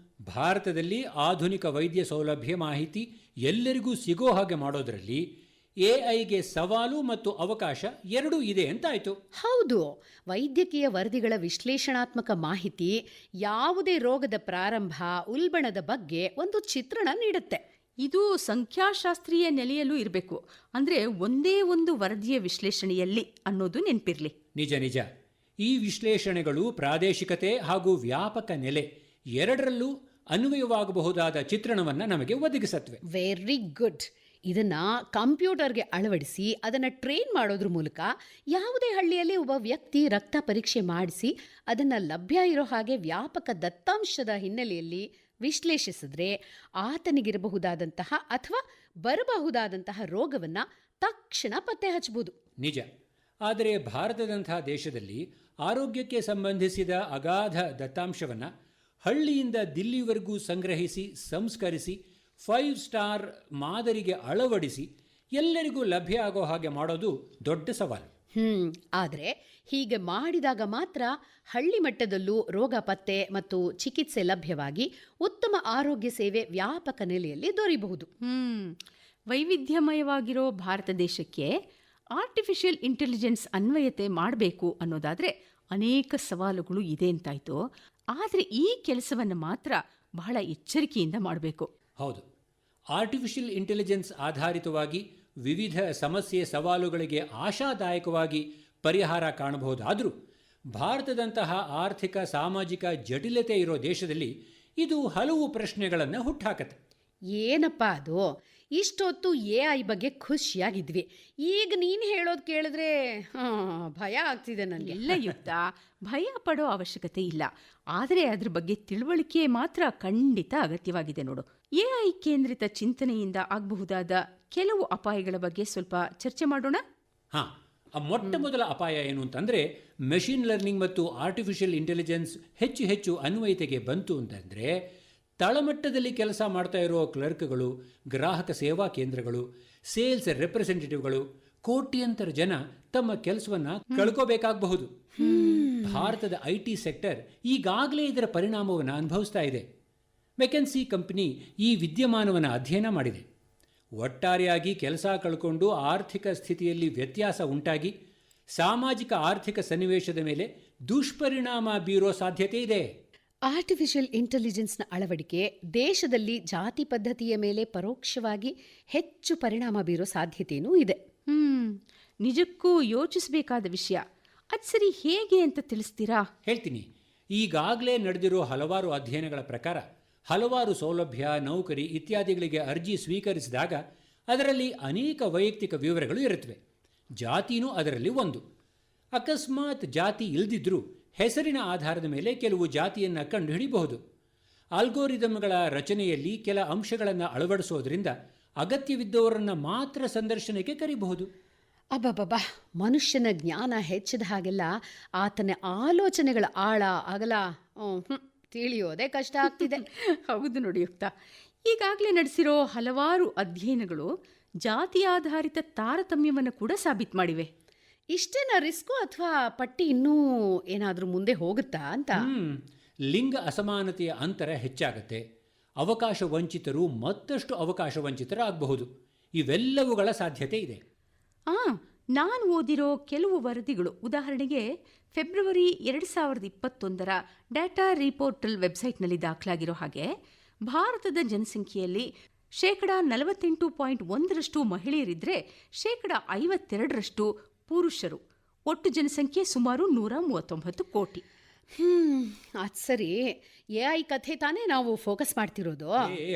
ಭಾರತದಲ್ಲಿ ಆಧುನಿಕ ವೈದ್ಯ ಸೌಲಭ್ಯ ಮಾಹಿತಿ ಎಲ್ಲರಿಗೂ ಸಿಗೋ ಹಾಗೆ ಮಾಡೋದ್ರಲ್ಲಿ ಎಐಗೆ ಸವಾಲು ಮತ್ತು ಅವಕಾಶ ಎರಡೂ ಇದೆ ಅಂತಾಯ್ತು. ಹೌದು, ವೈದ್ಯಕೀಯ ವರದಿಗಳ ವಿಶ್ಲೇಷಣಾತ್ಮಕ ಮಾಹಿತಿ ಯಾವುದೇ ರೋಗದ ಪ್ರಾರಂಭ, ಉಲ್ಬಣದ ಬಗ್ಗೆ ಒಂದು ಚಿತ್ರಣ ನೀಡುತ್ತೆ. ಇದು ಸಂಖ್ಯಾಶಾಸ್ತ್ರೀಯ ನೆಲೆಯಲ್ಲೂ ಇರಬೇಕು. ಅಂದರೆ ಒಂದೇ ಒಂದು ವರದಿಯ ವಿಶ್ಲೇಷಣೆಯಲ್ಲಿ ಅನ್ನೋದು ನೆನಪಿರಲಿ. ನಿಜ. ಈ ವಿಶ್ಲೇಷಣೆಗಳು ಪ್ರಾದೇಶಿಕತೆ ಹಾಗೂ ವ್ಯಾಪಕ ನೆಲೆ ಎರಡರಲ್ಲೂ ಅನ್ವಯವಾಗಬಹುದಾದ ಚಿತ್ರಣವನ್ನು ನಮಗೆ ಒದಗಿಸತ್ವೆ. Very good. ಇದನ್ನ ಕಂಪ್ಯೂಟರ್ಗೆ ಅಳವಡಿಸಿ ಅದನ್ನು ಟ್ರೈನ್ ಮಾಡೋದ್ರ ಮೂಲಕ ಯಾವುದೇ ಹಳ್ಳಿಯಲ್ಲಿ ಒಬ್ಬ ವ್ಯಕ್ತಿ ರಕ್ತ ಪರೀಕ್ಷೆ ಮಾಡಿಸಿ ಅದನ್ನು ಲಭ್ಯ ಇರೋ ಹಾಗೆ ವ್ಯಾಪಕ ದತ್ತಾಂಶದ ಹಿನ್ನೆಲೆಯಲ್ಲಿ ವಿಶ್ಲೇಷಿಸಿದ್ರೆ ಆತನಿಗಿರಬಹುದಾದಂತಹ ಅಥವಾ ಬರಬಹುದಾದಂತಹ ರೋಗವನ್ನು ತಕ್ಷಣ ಪತ್ತೆ ಹಚ್ಚಬಹುದು. ನಿಜ. ಆದರೆ ಭಾರತದಂತಹ ದೇಶದಲ್ಲಿ ಆರೋಗ್ಯಕ್ಕೆ ಸಂಬಂಧಿಸಿದ ಅಗಾಧ ದತ್ತಾಂಶವನ್ನು ಹಳ್ಳಿಯಿಂದ ದಿಲ್ಲಿವರೆಗೂ ಸಂಗ್ರಹಿಸಿ, ಸಂಸ್ಕರಿಸಿ, 5 ಸ್ಟಾರ್ ಮಾದರಿಗೆ ಅಳವಡಿಸಿ ಎಲ್ಲರಿಗೂ ಲಭ್ಯ ಆಗೋ ಹಾಗೆ ಮಾಡೋದು ದೊಡ್ಡ ಸವಾಲು. ಆದರೆ ಹೀಗೆ ಮಾಡಿದಾಗ ಮಾತ್ರ ಹಳ್ಳಿ ಮಟ್ಟದಲ್ಲೂ ರೋಗ ಪತ್ತೆ ಮತ್ತು ಚಿಕಿತ್ಸೆ ಲಭ್ಯವಾಗಿ ಉತ್ತಮ ಆರೋಗ್ಯ ಸೇವೆ ವ್ಯಾಪಕ ನೆಲೆಯಲ್ಲಿ ದೊರೆಯಬಹುದು. ವೈವಿಧ್ಯಮಯವಾಗಿರೋ ಭಾರತ ದೇಶಕ್ಕೆ ಆರ್ಟಿಫಿಷಿಯಲ್ ಇಂಟೆಲಿಜೆನ್ಸ್ ಅನ್ವಯತೆ ಮಾಡಬೇಕು ಅನ್ನೋದಾದರೆ ಅನೇಕ ಸವಾಲುಗಳು ಇದೆ ಅಂತಾಯ್ತು. ಆದರೆ ಈ ಕೆಲಸವನ್ನು ಮಾತ್ರ ಬಹಳ ಎಚ್ಚರಿಕೆಯಿಂದ ಮಾಡಬೇಕು. ಹೌದು, ಆರ್ಟಿಫಿಷಿಯಲ್ ಇಂಟೆಲಿಜೆನ್ಸ್ ಆಧಾರಿತವಾಗಿ ವಿವಿಧ ಸಮಸ್ಯೆ ಸವಾಲುಗಳಿಗೆ ಆಶಾದಾಯಕವಾಗಿ ಪರಿಹಾರ ಕಾಣಬಹುದಾದರೂ ಭಾರತದಂತಹ ಆರ್ಥಿಕ ಸಾಮಾಜಿಕ ಜಟಿಲತೆ ಇರೋ ದೇಶದಲ್ಲಿ ಇದು ಹಲವು ಪ್ರಶ್ನೆಗಳನ್ನು ಹುಟ್ಟಾಕತ್ತೆ. ಏನಪ್ಪ ಅದು? ಇಷ್ಟೊತ್ತು AI ಬಗ್ಗೆ ಖುಷಿಯಾಗಿದ್ವಿ. ಈಗ ನೀನು ಹೇಳೋದು ಕೇಳಿದ್ರೆ ಭಯ ಆಗ್ತಿದೆ ನನಗೆ. ಎಲ್ಲ ಯುಕ್ತ, ಭಯ ಪಡೋ ಅವಶ್ಯಕತೆ ಇಲ್ಲ. ಆದರೆ ಅದ್ರ ಬಗ್ಗೆ ತಿಳುವಳಿಕೆ ಮಾತ್ರ ಖಂಡಿತ ಅಗತ್ಯವಾಗಿದೆ ನೋಡು. AI ಕೇಂದ್ರಿತ ಚಿಂತನೆಯಿಂದ ಆಗಬಹುದಾದ ಕೆಲವು ಅಪಾಯಗಳ ಬಗ್ಗೆ ಸ್ವಲ್ಪ ಚರ್ಚೆ ಮಾಡೋಣ. ಮೊಟ್ಟ ಮೊದಲ ಅಪಾಯ ಏನು ಅಂತಂದರೆ, ಮೆಷಿನ್ ಲರ್ನಿಂಗ್ ಮತ್ತು ಆರ್ಟಿಫಿಷಿಯಲ್ ಇಂಟೆಲಿಜೆನ್ಸ್ ಹೆಚ್ಚು ಅನ್ವಯಿತೆಗೆ ಬಂತು ಅಂತಂದರೆ ತಳಮಟ್ಟದಲ್ಲಿ ಕೆಲಸ ಮಾಡ್ತಾ ಇರೋ ಕ್ಲರ್ಕ್ಗಳು, ಗ್ರಾಹಕ ಸೇವಾ ಕೇಂದ್ರಗಳು, ಸೇಲ್ಸ್ ರೆಪ್ರೆಸೆಂಟೇಟಿವ್ಗಳು, ಕೋಟ್ಯಂತರ ಜನ ತಮ್ಮ ಕೆಲಸವನ್ನು ಕಳ್ಕೋಬೇಕಾಗಬಹುದು. ಭಾರತದ IT ಸೆಕ್ಟರ್ ಈಗಾಗಲೇ ಇದರ ಪರಿಣಾಮವನ್ನು ಅನುಭವಿಸ್ತಾ ಇದೆ. ಮೆಕೆನ್ಸಿ ಕಂಪನಿ ಈ ವಿದ್ಯಮಾನವನ್ನು ಅಧ್ಯಯನ ಮಾಡಿದೆ. ಒಟ್ಟಾರೆಯಾಗಿ ಕೆಲಸ ಕಳ್ಕೊಂಡು ಆರ್ಥಿಕ ಸ್ಥಿತಿಯಲ್ಲಿ ವ್ಯತ್ಯಾಸ ಉಂಟಾಗಿ ಸಾಮಾಜಿಕ ಆರ್ಥಿಕ ಸನ್ನಿವೇಶದ ಮೇಲೆ ದುಷ್ಪರಿಣಾಮ ಬೀರೋ ಸಾಧ್ಯತೆ ಇದೆ. ಆರ್ಟಿಫಿಷಿಯಲ್ ಇಂಟೆಲಿಜೆನ್ಸ್ನ ಅಳವಡಿಕೆ ದೇಶದಲ್ಲಿ ಜಾತಿ ಪದ್ಧತಿಯ ಮೇಲೆ ಪರೋಕ್ಷವಾಗಿ ಹೆಚ್ಚು ಪರಿಣಾಮ ಬೀರೋ ಸಾಧ್ಯತೆಯೂ ಇದೆ. ನಿಜಕ್ಕೂ ಯೋಚಿಸಬೇಕಾದ ವಿಷಯ. ಅದು ಸರಿ, ಹೇಗೆ ಅಂತ ತಿಳಿಸ್ತೀರಾ? ಹೇಳ್ತೀನಿ. ಈಗಾಗಲೇ ನಡೆದಿರೋ ಹಲವಾರು ಅಧ್ಯಯನಗಳ ಪ್ರಕಾರ ಹಲವಾರು ಸೌಲಭ್ಯ, ನೌಕರಿ ಇತ್ಯಾದಿಗಳಿಗೆ ಅರ್ಜಿ ಸ್ವೀಕರಿಸಿದಾಗ ಅದರಲ್ಲಿ ಅನೇಕ ವೈಯಕ್ತಿಕ ವಿವರಗಳು ಇರುತ್ತವೆ. ಜಾತಿನೂ ಅದರಲ್ಲಿ ಒಂದು. ಅಕಸ್ಮಾತ್ ಜಾತಿ ಇಲ್ಲದಿದ್ದರೂ ಹೆಸರಿನ ಆಧಾರದ ಮೇಲೆ ಕೆಲವು ಜಾತಿಯನ್ನು ಕಂಡುಹಿಡಿಯಬಹುದು. ಆಲ್ಗೋರಿದಮ್ಗಳ ರಚನೆಯಲ್ಲಿ ಕೆಲ ಅಂಶಗಳನ್ನು ಅಳವಡಿಸೋದ್ರಿಂದ ಅಗತ್ಯವಿದ್ದವರನ್ನು ಮಾತ್ರ ಸಂದರ್ಶನಕ್ಕೆ ಕರೀಬಹುದು. ಅಬ್ಬಬ್ಬಬ್ಬಾ, ಮನುಷ್ಯನ ಜ್ಞಾನ ಹೆಚ್ಚಿದ ಹಾಗೆಲ್ಲ ಆತನ ಆಲೋಚನೆಗಳ ಆಳ ಅಗಲ ತಿಳಿಯೋದೇ ಕಷ್ಟ ಆಗ್ತಿದೆ. ಹೌದು ನೋಡಿ ಯುಕ್ತ. ಈಗಾಗಲೇ ನಡೆಸಿರೋ ಹಲವಾರು ಅಧ್ಯಯನಗಳು ಜಾತಿ ಆಧಾರಿತ ತಾರತಮ್ಯವನ್ನು ಕೂಡ ಸಾಬೀತು ಮಾಡಿವೆ. ಇಷ್ಟೇನ ರಿಸ್ಕು ಅಥವಾ ಪಟ್ಟಿ ಇನ್ನೂ ಏನಾದರೂ ಮುಂದೆ ಹೋಗುತ್ತಾ ಅಂತ? ಲಿಂಗ ಅಸಮಾನತೆಯ ಅಂತರ ಹೆಚ್ಚಾಗತ್ತೆ. ಅವಕಾಶ ವಂಚಿತರು ಮತ್ತಷ್ಟು ಅವಕಾಶ ವಂಚಿತರಾಗಬಹುದು. ಇವೆಲ್ಲವುಗಳ ಸಾಧ್ಯತೆ ಇದೆ. ನಾನು ಓದಿರೋ ಕೆಲವು ವರದಿಗಳು, ಉದಾಹರಣೆಗೆ ಫೆಬ್ರವರಿ 2021 ಡಾಟಾ ರಿಪೋರ್ಟಲ್ ವೆಬ್ಸೈಟ್ನಲ್ಲಿ ದಾಖಲಾಗಿರೋ ಹಾಗೆ ಭಾರತದ ಜನಸಂಖ್ಯೆಯಲ್ಲಿ 48.1% ಮಹಿಳೆಯರಿದ್ದರೆ 52% ಪುರುಷರು. ಒಟ್ಟು ಜನಸಂಖ್ಯೆ ಸುಮಾರು 139 ಕೋಟಿ. ಅದು ಸರಿ. AI ಕಥೆ ತಾನೇ ನಾವು ಫೋಕಸ್ ಮಾಡ್ತಿರೋದು.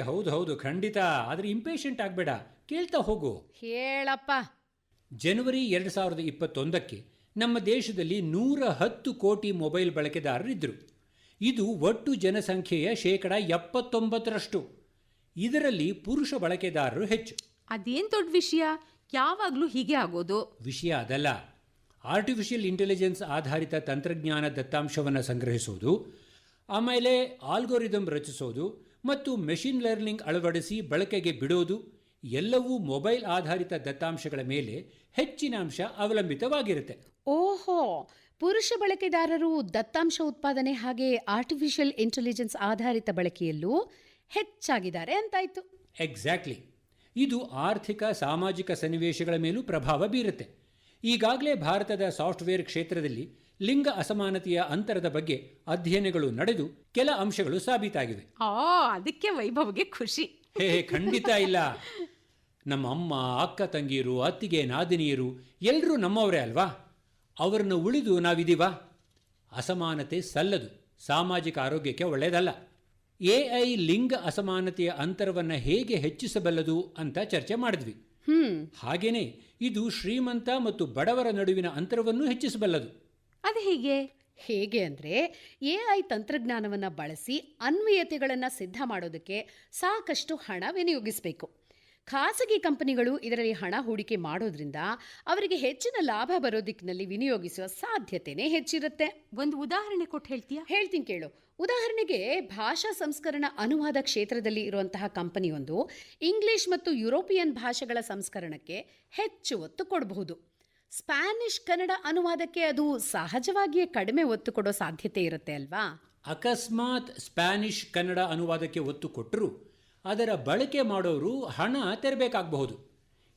ಹೌದು ಖಂಡಿತ. ಆದರೆ ಇಂಪೇಷಂಟ್ ಆಗಬೇಡ, ಕೇಳ್ತಾ ಹೋಗು. ಹೇಳಪ್ಪ. ಜನವರಿ 2021 ನಮ್ಮ ದೇಶದಲ್ಲಿ 110 ಕೋಟಿ ಮೊಬೈಲ್ ಬಳಕೆದಾರರಿದ್ದರು. ಇದು ಒಟ್ಟು ಜನಸಂಖ್ಯೆಯ 79%. ಇದರಲ್ಲಿ ಪುರುಷ ಬಳಕೆದಾರರು ಹೆಚ್ಚು. ಅದೇನು ದೊಡ್ಡ ವಿಷಯ, ಯಾವಾಗಲೂ ಹೀಗೆ ಆಗೋದು. ವಿಷಯ ಅದಲ್ಲ. ಆರ್ಟಿಫಿಷಿಯಲ್ ಇಂಟೆಲಿಜೆನ್ಸ್ ಆಧಾರಿತ ತಂತ್ರಜ್ಞಾನ ದತ್ತಾಂಶವನ್ನು ಸಂಗ್ರಹಿಸೋದು, ಆಮೇಲೆ ಆಲ್ಗೋರಿದಮ್ ರಚಿಸೋದು ಮತ್ತು ಮೆಷಿನ್ ಲರ್ನಿಂಗ್ ಅಳವಡಿಸಿ ಬಳಕೆಗೆ ಬಿಡೋದು ಎಲ್ಲವೂ ಮೊಬೈಲ್ ಆಧಾರಿತ ದತ್ತಾಂಶಗಳ ಮೇಲೆ ಹೆಚ್ಚಿನ ಅಂಶ ಅವಲಂಬಿತವಾಗಿರುತ್ತೆ. ಓಹೋ, ಪುರುಷ ಬಳಕೆದಾರರು ದತ್ತಾಂಶ ಉತ್ಪಾದನೆ ಹಾಗೆ ಆರ್ಟಿಫಿಷಿಯಲ್ ಇಂಟೆಲಿಜೆನ್ಸ್ ಆಧಾರಿತ ಬಳಕೆಯಲ್ಲೂ ಹೆಚ್ಚಾಗಿದ್ದಾರೆ ಅಂತಾಯ್ತು. ಎಕ್ಸಾಕ್ಟ್ಲಿ. ಇದು ಆರ್ಥಿಕ ಸಾಮಾಜಿಕ ಸನ್ನಿವೇಶಗಳ ಮೇಲೂ ಪ್ರಭಾವ ಬೀರುತ್ತೆ. ಈಗಾಗಲೇ ಭಾರತದ ಸಾಫ್ಟ್ವೇರ್ ಕ್ಷೇತ್ರದಲ್ಲಿ ಲಿಂಗ ಅಸಮಾನತೆಯ ಅಂತರದ ಬಗ್ಗೆ ಅಧ್ಯಯನಗಳು ನಡೆದು ಕೆಲ ಅಂಶಗಳು ಸಾಬೀತಾಗಿವೆ. ಅದಕ್ಕೆ ವೈಭವ್ಗೆ ಖುಷಿ. ಖಂಡಿತ ಇಲ್ಲ. ನಮ್ಮ ಅಮ್ಮ, ಅಕ್ಕ ತಂಗಿಯರು, ಅತ್ತಿಗೆ, ನಾದಿನಿಯರು ಎಲ್ಲರೂ ನಮ್ಮವರೇ ಅಲ್ವಾ? ಅವರನ್ನು ಉಳಿದು ನಾವಿದ್ದೀವಾ? ಅಸಮಾನತೆ ಸಲ್ಲದು, ಸಾಮಾಜಿಕ ಆರೋಗ್ಯಕ್ಕೆ ಒಳ್ಳೆಯದಲ್ಲ. AI ಲಿಂಗ ಅಸಮಾನತೆಯ ಅಂತರವನ್ನು ಹೇಗೆ ಹೆಚ್ಚಿಸಬಲ್ಲದು ಅಂತ ಚರ್ಚೆ ಮಾಡಿದ್ವಿ. ಹಾಗೇನೆ ಇದು ಶ್ರೀಮಂತ ಮತ್ತು ಬಡವರ ನಡುವಿನ ಅಂತರವನ್ನು ಹೆಚ್ಚಿಸಬಲ್ಲದು. ಅದು ಹೇಗೆ? ಹೇಗೆ ಅಂದರೆ AI ತಂತ್ರಜ್ಞಾನವನ್ನು ಬಳಸಿ ಅನ್ವಯತೆಗಳನ್ನು ಸಿದ್ಧ ಮಾಡೋದಕ್ಕೆ ಸಾಕಷ್ಟು ಹಣ ವಿನಿಯೋಗಿಸಬೇಕು. ಖಾಸಗಿ ಕಂಪನಿಗಳು ಇದರಲ್ಲಿ ಹಣ ಹೂಡಿಕೆ ಮಾಡೋದ್ರಿಂದ ಅವರಿಗೆ ಹೆಚ್ಚಿನ ಲಾಭ ಬರೋ ದಿಕ್ಕಿನಲ್ಲಿ ವಿನಿಯೋಗಿಸುವ ಸಾಧ್ಯತೆನೇ ಹೆಚ್ಚಿರುತ್ತೆ. ಒಂದು ಉದಾಹರಣೆ ಕೊಟ್ಟು ಹೇಳ್ತೀಯಾ? ಹೇಳ್ತೀನಿ ಕೇಳು. ಉದಾಹರಣೆಗೆ ಭಾಷಾ ಸಂಸ್ಕರಣ ಅನುವಾದ ಕ್ಷೇತ್ರದಲ್ಲಿ ಇರುವಂತಹ ಕಂಪನಿಯೊಂದು ಇಂಗ್ಲಿಷ್ ಮತ್ತು ಯುರೋಪಿಯನ್ ಭಾಷೆಗಳ ಸಂಸ್ಕರಣಕ್ಕೆ ಹೆಚ್ಚು ಒತ್ತು ಕೊಡಬಹುದು. ಸ್ಪ್ಯಾನಿಷ್ ಕನ್ನಡ ಅನುವಾದಕ್ಕೆ ಅದು ಸಹಜವಾಗಿಯೇ ಕಡಿಮೆ ಒತ್ತು ಕೊಡೋ ಸಾಧ್ಯತೆ ಇರುತ್ತೆ ಅಲ್ವಾ? ಅಕಸ್ಮಾತ್ ಸ್ಪ್ಯಾನಿಷ್ ಕನ್ನಡ ಅನುವಾದಕ್ಕೆ ಒತ್ತು ಕೊಟ್ಟರೂ ಅದರ ಬಳಕೆ ಮಾಡೋರು ಹಣ ತೆರಬೇಕಾಗಬಹುದು.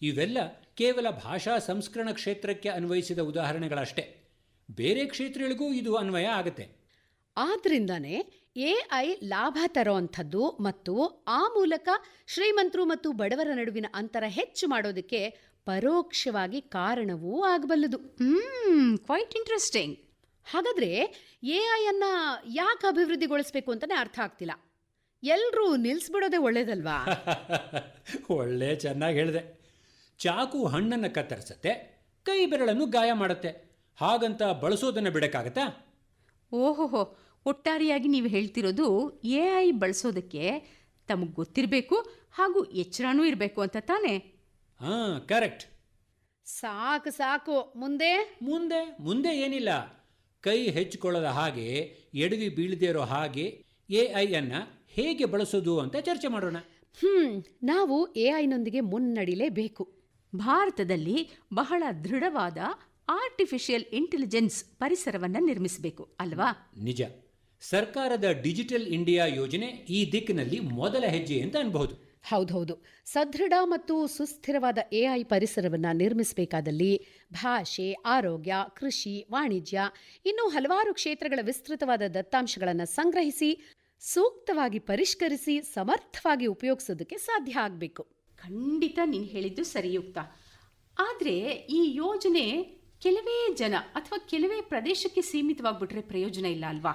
ಇವೆಲ್ಲ ಕೇವಲ ಭಾಷಾ ಸಂಸ್ಕರಣ ಕ್ಷೇತ್ರಕ್ಕೆ ಅನ್ವಯಿಸಿದ ಉದಾಹರಣೆಗಳಷ್ಟೇ. ಬೇರೆ ಕ್ಷೇತ್ರಗಳಿಗೂ ಇದು ಅನ್ವಯ ಆಗುತ್ತೆ. ಆದ್ರಿಂದಾನೇ AI ಲಾಭ ತರೋವಂಥದ್ದು ಮತ್ತು ಆ ಮೂಲಕ ಶ್ರೀಮಂತರು ಮತ್ತು ಬಡವರ ನಡುವಿನ ಅಂತರ ಹೆಚ್ಚು ಮಾಡೋದಕ್ಕೆ ಪರೋಕ್ಷವಾಗಿ ಕಾರಣವೂ ಆಗಬಲ್ಲದು. Quite interesting. ಹಾಗಾದ್ರೆ AI ಅನ್ನ ಯಾಕೆ ಅಭಿವೃದ್ಧಿಗೊಳಿಸಬೇಕು ಅಂತಾನೆ ಅರ್ಥ ಆಗ್ತಿಲ್ಲ. ಎಲ್ಲರೂ ನಿಲ್ಲಿಸ್ಬಿಡೋದೇ ಒಳ್ಳೇದಲ್ವಾ? ಒಳ್ಳೆ ಚೆನ್ನಾಗಿ ಹೇಳಿದೆ. ಚಾಕು ಹಣ್ಣನ್ನು ಕತ್ತರಿಸತ್ತೆ, ಕೈ ಬೆರಳನ್ನು ಗಾಯ ಮಾಡುತ್ತೆ. ಹಾಗಂತ ಬಳಸೋದನ್ನು ಬಿಡಕ್ಕಾಗತ್ತಾ? ಓಹೋಹೋ, ಒಟ್ಟಾರೆಯಾಗಿ ನೀವು ಹೇಳ್ತಿರೋದು AI ಬಳಸೋದಕ್ಕೆ ತಮಗೆ ಗೊತ್ತಿರಬೇಕು ಹಾಗೂ ಎಚ್ಚರನೂ ಇರಬೇಕು ಅಂತ ತಾನೇ? ಹಾಂ, ಕರೆಕ್ಟ್. ಸಾಕು ಸಾಕು, ಮುಂದೆ ಮುಂದೆ ಮುಂದೆ ಏನಿಲ್ಲ. ಕೈ ಹೆಚ್ಚಿಕೊಳ್ಳದ ಹಾಗೆ, ಎಡವಿ ಬೀಳದೇ ಇರೋ ಹಾಗೆ AI ಹೇಗೆ ಬಳಸೋದು ಅಂತ ಚರ್ಚೆ ಮಾಡೋಣ. ನಾವು AIನೊಂದಿಗೆ ಮುನ್ನಡಿಲೇಬೇಕು. ಭಾರತದಲ್ಲಿ ಬಹಳ ದೃಢವಾದ ಆರ್ಟಿಫಿಷಿಯಲ್ ಇಂಟೆಲಿಜೆನ್ಸ್ ಪರಿಸರವನ್ನು ನಿರ್ಮಿಸಬೇಕು ಅಲ್ವಾ? ನಿಜ. ಸರ್ಕಾರದ ಡಿಜಿಟಲ್ ಇಂಡಿಯಾ ಯೋಜನೆ ಈ ದಿಕ್ಕಿನಲ್ಲಿ ಮೊದಲ ಹೆಜ್ಜೆ ಅಂತ ಅನ್ಬಹುದು. ಹೌದೌದು. ಸದೃಢ ಮತ್ತು ಸುಸ್ಥಿರವಾದ AI ಪರಿಸರವನ್ನು ನಿರ್ಮಿಸಬೇಕಾದಲ್ಲಿ ಭಾಷೆ, ಆರೋಗ್ಯ, ಕೃಷಿ, ವಾಣಿಜ್ಯ ಇನ್ನೂ ಹಲವಾರು ಕ್ಷೇತ್ರಗಳ ವಿಸ್ತೃತವಾದ ದತ್ತಾಂಶಗಳನ್ನು ಸಂಗ್ರಹಿಸಿ ಸೂಕ್ತವಾಗಿ ಪರಿಷ್ಕರಿಸಿ ಸಮರ್ಥವಾಗಿ ಉಪಯೋಗಿಸೋದಕ್ಕೆ ಸಾಧ್ಯ ಆಗಬೇಕು. ಖಂಡಿತ ನೀನು ಹೇಳಿದ್ದು ಸರಿಯುಕ್ತ. ಆದರೆ ಈ ಯೋಜನೆ ಕೆಲವೇ ಜನ ಅಥವಾ ಕೆಲವೇ ಪ್ರದೇಶಕ್ಕೆ ಸೀಮಿತವಾಗಿಬಿಟ್ರೆ ಪ್ರಯೋಜನ ಇಲ್ಲ ಅಲ್ವಾ?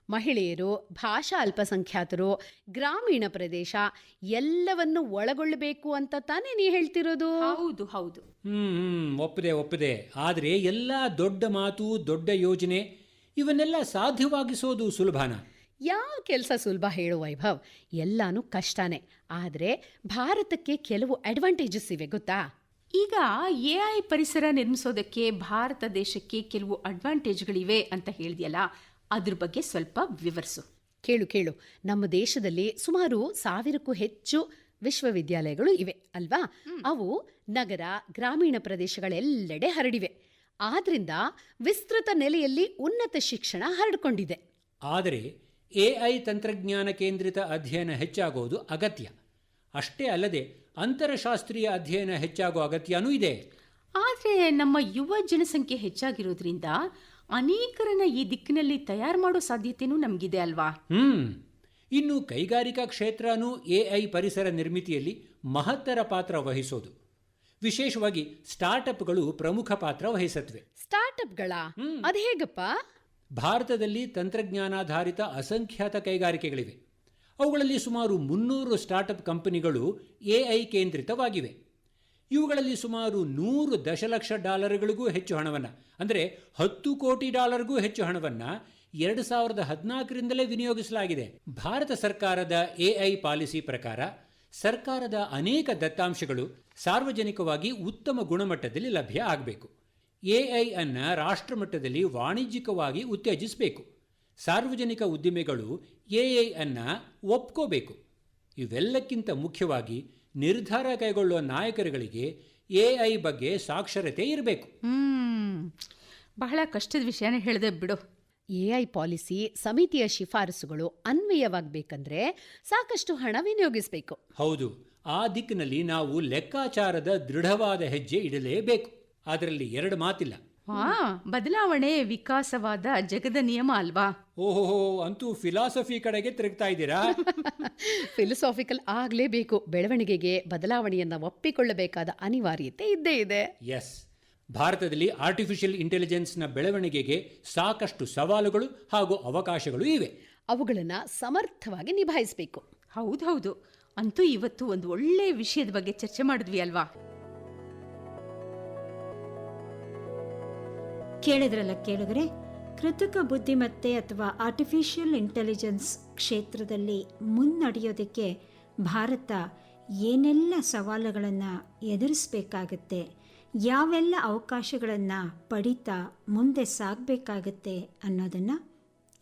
ಮಹಿಳೆಯರು, ಭಾಷಾ ಅಲ್ಪಸಂಖ್ಯಾತರು, ಗ್ರಾಮೀಣ ಪ್ರದೇಶ ಎಲ್ಲವನ್ನು ಒಳಗೊಳ್ಳಬೇಕು ಅಂತ ತಾನೇ ನೀ ಹೇಳ್ತಿರೋದು? ಹೌದು ಹೌದು. ಒಪ್ಪದೆ. ಆದರೆ ಎಲ್ಲ ದೊಡ್ಡ ಮಾತು, ದೊಡ್ಡ ಯೋಜನೆ ಇವನ್ನೆಲ್ಲ ಸಾಧ್ಯವಾಗಿಸೋದು ಸುಲಭನಾ? ಯಾವ ಕೆಲಸ ಸುಲಭ ಹೇಳು ವೈಭವ್? ಎಲ್ಲಾನು ಕಷ್ಟನೇ. ಆದರೆ ಭಾರತಕ್ಕೆ ಕೆಲವು ಅಡ್ವಾಂಟೇಜಸ್ ಇವೆ ಗೊತ್ತಾ? ಈಗ AI ಪರಿಸರ ನಿರ್ಮಿಸೋದಕ್ಕೆ ಭಾರತ ದೇಶಕ್ಕೆ ಕೆಲವು ಅಡ್ವಾಂಟೇಜ್ಗಳಿವೆ ಅಂತ ಹೇಳಿದೆಯಲ್ಲ, ಅದ್ರ ಬಗ್ಗೆ ಸ್ವಲ್ಪ ವಿವರಿಸು. ಕೇಳು. ನಮ್ಮ ದೇಶದಲ್ಲಿ ಸುಮಾರು 1000ಕ್ಕೂ ಹೆಚ್ಚು ವಿಶ್ವವಿದ್ಯಾಲಯಗಳು ಇವೆ ಅಲ್ವಾ? ಅವು ನಗರ, ಗ್ರಾಮೀಣ ಪ್ರದೇಶಗಳೆಲ್ಲೆಡೆ ಹರಡಿವೆ. ಆದ್ರಿಂದ ವಿಸ್ತೃತ ನೆಲೆಯಲ್ಲಿ ಉನ್ನತ ಶಿಕ್ಷಣ ಹರಡಿಕೊಂಡಿದೆ. ಆದರೆ AI ತಂತ್ರಜ್ಞಾನ ಕೇಂದ್ರಿತ ಅಧ್ಯಯನ ಹೆಚ್ಚಾಗೋದು ಅಗತ್ಯ. ಅಷ್ಟೇ ಅಲ್ಲದೆ ಅಂತರಶಾಸ್ತ್ರೀಯ ಅಧ್ಯಯನ ಹೆಚ್ಚಾಗೋ ಅಗತ್ಯನೂ ಇದೆ. ಆದರೆ ನಮ್ಮ ಯುವ ಜನಸಂಖ್ಯೆ ಹೆಚ್ಚಾಗಿರೋದ್ರಿಂದ ಅನೇಕರನ್ನ ಈ ದಿಕ್ಕಿನಲ್ಲಿ ತಯಾರು ಮಾಡೋ ಸಾಧ್ಯತೆನೂ ನಮಗಿದೆ ಅಲ್ವಾ? ಇನ್ನು ಕೈಗಾರಿಕಾ ಕ್ಷೇತ್ರನೂ AI ಪರಿಸರ ನಿರ್ಮಿತಿಯಲ್ಲಿ ಮಹತ್ತರ ಪಾತ್ರ ವಹಿಸೋದು. ವಿಶೇಷವಾಗಿ ಸ್ಟಾರ್ಟ್ಅಪ್ಗಳು ಪ್ರಮುಖ ಪಾತ್ರ ವಹಿಸತ್ವೆ. ಸ್ಟಾರ್ಟ್ಅಪ್ಗಳ ಅದು ಹೇಗಪ್ಪ? ಭಾರತದಲ್ಲಿ ತಂತ್ರಜ್ಞಾನಾಧಾರಿತ ಅಸಂಖ್ಯಾತ ಕೈಗಾರಿಕೆಗಳಿವೆ. ಅವುಗಳಲ್ಲಿ ಸುಮಾರು 300 ಸ್ಟಾರ್ಟ್ಅಪ್ ಕಂಪನಿಗಳು AI ಕೇಂದ್ರಿತವಾಗಿವೆ. ಇವುಗಳಲ್ಲಿ ಸುಮಾರು $100 ದಶಲಕ್ಷ ಹೆಚ್ಚು ಹಣವನ್ನು, ಅಂದರೆ $10 ಕೋಟಿ ಹೆಚ್ಚು ಹಣವನ್ನು 2014ರಿಂದಲೇ ವಿನಿಯೋಗಿಸಲಾಗಿದೆ. ಭಾರತ ಸರ್ಕಾರದ AI ಪಾಲಿಸಿ ಪ್ರಕಾರ ಸರ್ಕಾರದ ಅನೇಕ ದತ್ತಾಂಶಗಳು ಸಾರ್ವಜನಿಕವಾಗಿ ಉತ್ತಮ ಗುಣಮಟ್ಟದಲ್ಲಿ ಲಭ್ಯ ಆಗಬೇಕು. AI ರಾಷ್ಟ್ರಮಟ್ಟದಲ್ಲಿ ವಾಣಿಜ್ಯಿಕವಾಗಿ ಉತ್ತೇಜಿಸಬೇಕು. ಸಾರ್ವಜನಿಕ ಉದ್ದಿಮೆಗಳು AI ಒಪ್ಕೋಬೇಕು. ಇವೆಲ್ಲಕ್ಕಿಂತ ಮುಖ್ಯವಾಗಿ ನಿರ್ಧಾರ ಕೈಗೊಳ್ಳುವ ನಾಯಕರುಗಳಿಗೆ AI ಬಗ್ಗೆ ಸಾಕ್ಷರತೆ ಇರಬೇಕು. ಬಹಳ ಕಷ್ಟದ ವಿಷಯನೇ ಹೇಳಿದೆ ಬಿಡು. AI ಪಾಲಿಸಿ ಸಮಿತಿಯ ಶಿಫಾರಸುಗಳು ಅನ್ವಯವಾಗಬೇಕಂದ್ರೆ ಸಾಕಷ್ಟು ಹಣ ವಿನಿಯೋಗಿಸಬೇಕು. ಹೌದು, ಆ ದಿಕ್ಕಿನಲ್ಲಿ ನಾವು ಲೆಕ್ಕಾಚಾರದ ದೃಢವಾದ ಹೆಜ್ಜೆ ಇಡಲೇಬೇಕು. ಅದರಲ್ಲಿ 2 ಮಾತಿಲ್ಲ. ಬದಲಾವಣೆ ವಿಕಾಸವಾದ ಜಗದ ನಿಯಮ ಅಲ್ವಾ? ಓಹೋ, ಅಂತೂ ಫಿಲಾಸಫಿ ಕಡೆಗೆ ತಿರುಗ್ತಾ ಇದ್ದೀರಾ? ಫಿಲಸಾಫಿಕಲ್ ಆಗಲೇಬೇಕು. ಬೆಳವಣಿಗೆಗೆ ಬದಲಾವಣೆಯನ್ನು ಒಪ್ಪಿಕೊಳ್ಳಬೇಕಾದ ಅನಿವಾರ್ಯತೆ ಇದ್ದೇ ಇದೆ. ಎಸ್, ಭಾರತದಲ್ಲಿ ಆರ್ಟಿಫಿಷಿಯಲ್ ಇಂಟೆಲಿಜೆನ್ಸ್ನ ಬೆಳವಣಿಗೆಗೆ ಸಾಕಷ್ಟು ಸವಾಲುಗಳು ಹಾಗೂ ಅವಕಾಶಗಳು ಇವೆ. ಅವುಗಳನ್ನು ಸಮರ್ಥವಾಗಿ ನಿಭಾಯಿಸಬೇಕು. ಹೌದು. ಅಂತೂ ಇವತ್ತು ಒಂದು ಒಳ್ಳೆಯ ವಿಷಯದ ಬಗ್ಗೆ ಚರ್ಚೆ ಮಾಡಿದ್ವಿ ಅಲ್ವಾ? ಕೇಳಿದ್ರಲ್ಲ ಕೇಳಿದ್ರೆ, ಕೃತಕ ಬುದ್ಧಿಮತ್ತೆ ಅಥವಾ ಆರ್ಟಿಫಿಷಿಯಲ್ ಇಂಟೆಲಿಜೆನ್ಸ್ ಕ್ಷೇತ್ರದಲ್ಲಿ ಮುನ್ನಡೆಯೋದಕ್ಕೆ ಭಾರತ ಏನೆಲ್ಲ ಸವಾಲುಗಳನ್ನು ಎದುರಿಸಬೇಕಾಗತ್ತೆ, ಯಾವೆಲ್ಲ ಅವಕಾಶಗಳನ್ನು ಪಡಿತಾ ಮುಂದೆ ಸಾಗಬೇಕಾಗತ್ತೆ ಅನ್ನೋದನ್ನು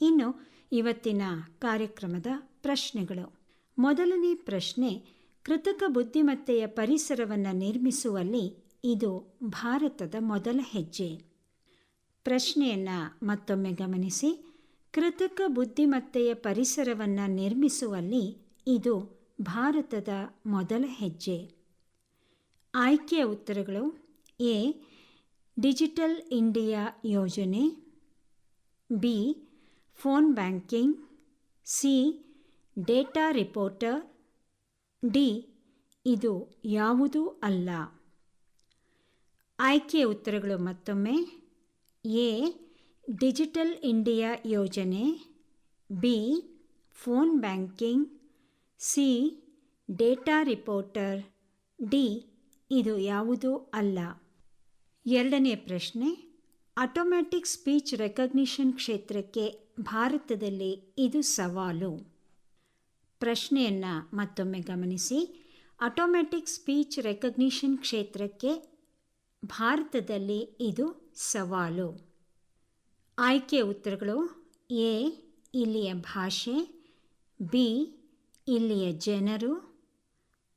ಇನ್ನು ಇವತ್ತಿನ ಕಾರ್ಯಕ್ರಮದ ಪ್ರಶ್ನೆಗಳು. ಮೊದಲನೇ ಪ್ರಶ್ನೆ, ಕೃತಕ ಬುದ್ಧಿಮತ್ತೆಯ ಪರಿಸರವನ್ನು ನಿರ್ಮಿಸುವಲ್ಲಿ ಇದು ಭಾರತದ ಮೊದಲ ಹೆಜ್ಜೆ. ಪ್ರಶ್ನೆಯನ್ನು ಮತ್ತೊಮ್ಮೆ ಗಮನಿಸಿ. ಕೃತಕ ಬುದ್ಧಿಮತ್ತೆಯ ಪರಿಸರವನ್ನು ನಿರ್ಮಿಸುವಲ್ಲಿ ಇದು ಭಾರತದ ಮೊದಲ ಹೆಜ್ಜೆ. ಆಯ್ಕೆಯ ಉತ್ತರಗಳು: ಎ. ಡಿಜಿಟಲ್ ಇಂಡಿಯಾ ಯೋಜನೆ, B. Phone banking, C. Data reporter, D. ಇದು ಯಾವುದೂ ಅಲ್ಲ. ಆಯ್ಕೆಯ ಉತ್ತರಗಳು ಮತ್ತೊಮ್ಮೆ: ಎ. ಡಿಜಿಟಲ್ ಇಂಡಿಯಾ ಯೋಜನೆ, B. Phone banking, C. Data reporter, D. ಇದು ಯಾವುದೂ ಅಲ್ಲ. ಎರಡನೇ ಪ್ರಶ್ನೆ, ಆಟೋಮ್ಯಾಟಿಕ್ ಸ್ಪೀಚ್ ರೆಕಗ್ನಿಷನ್ ಕ್ಷೇತ್ರಕ್ಕೆ ಭಾರತದಲ್ಲಿ ಇದು ಸವಾಲು. ಪ್ರಶ್ನೆಯನ್ನು ಮತ್ತೊಮ್ಮೆ ಗಮನಿಸಿ. ಆಟೋಮ್ಯಾಟಿಕ್ ಸ್ಪೀಚ್ ರೆಕಗ್ನಿಷನ್ ಕ್ಷೇತ್ರಕ್ಕೆ ಭಾರತದಲ್ಲಿ ಇದು ಸವಾಲು. ಆಯ್ಕೆಯ ಉತ್ತರಗಳು: ಎ. ಇಲ್ಲಿಯ ಭಾಷೆ, ಬಿ. ಇಲ್ಲಿಯ ಜನರು,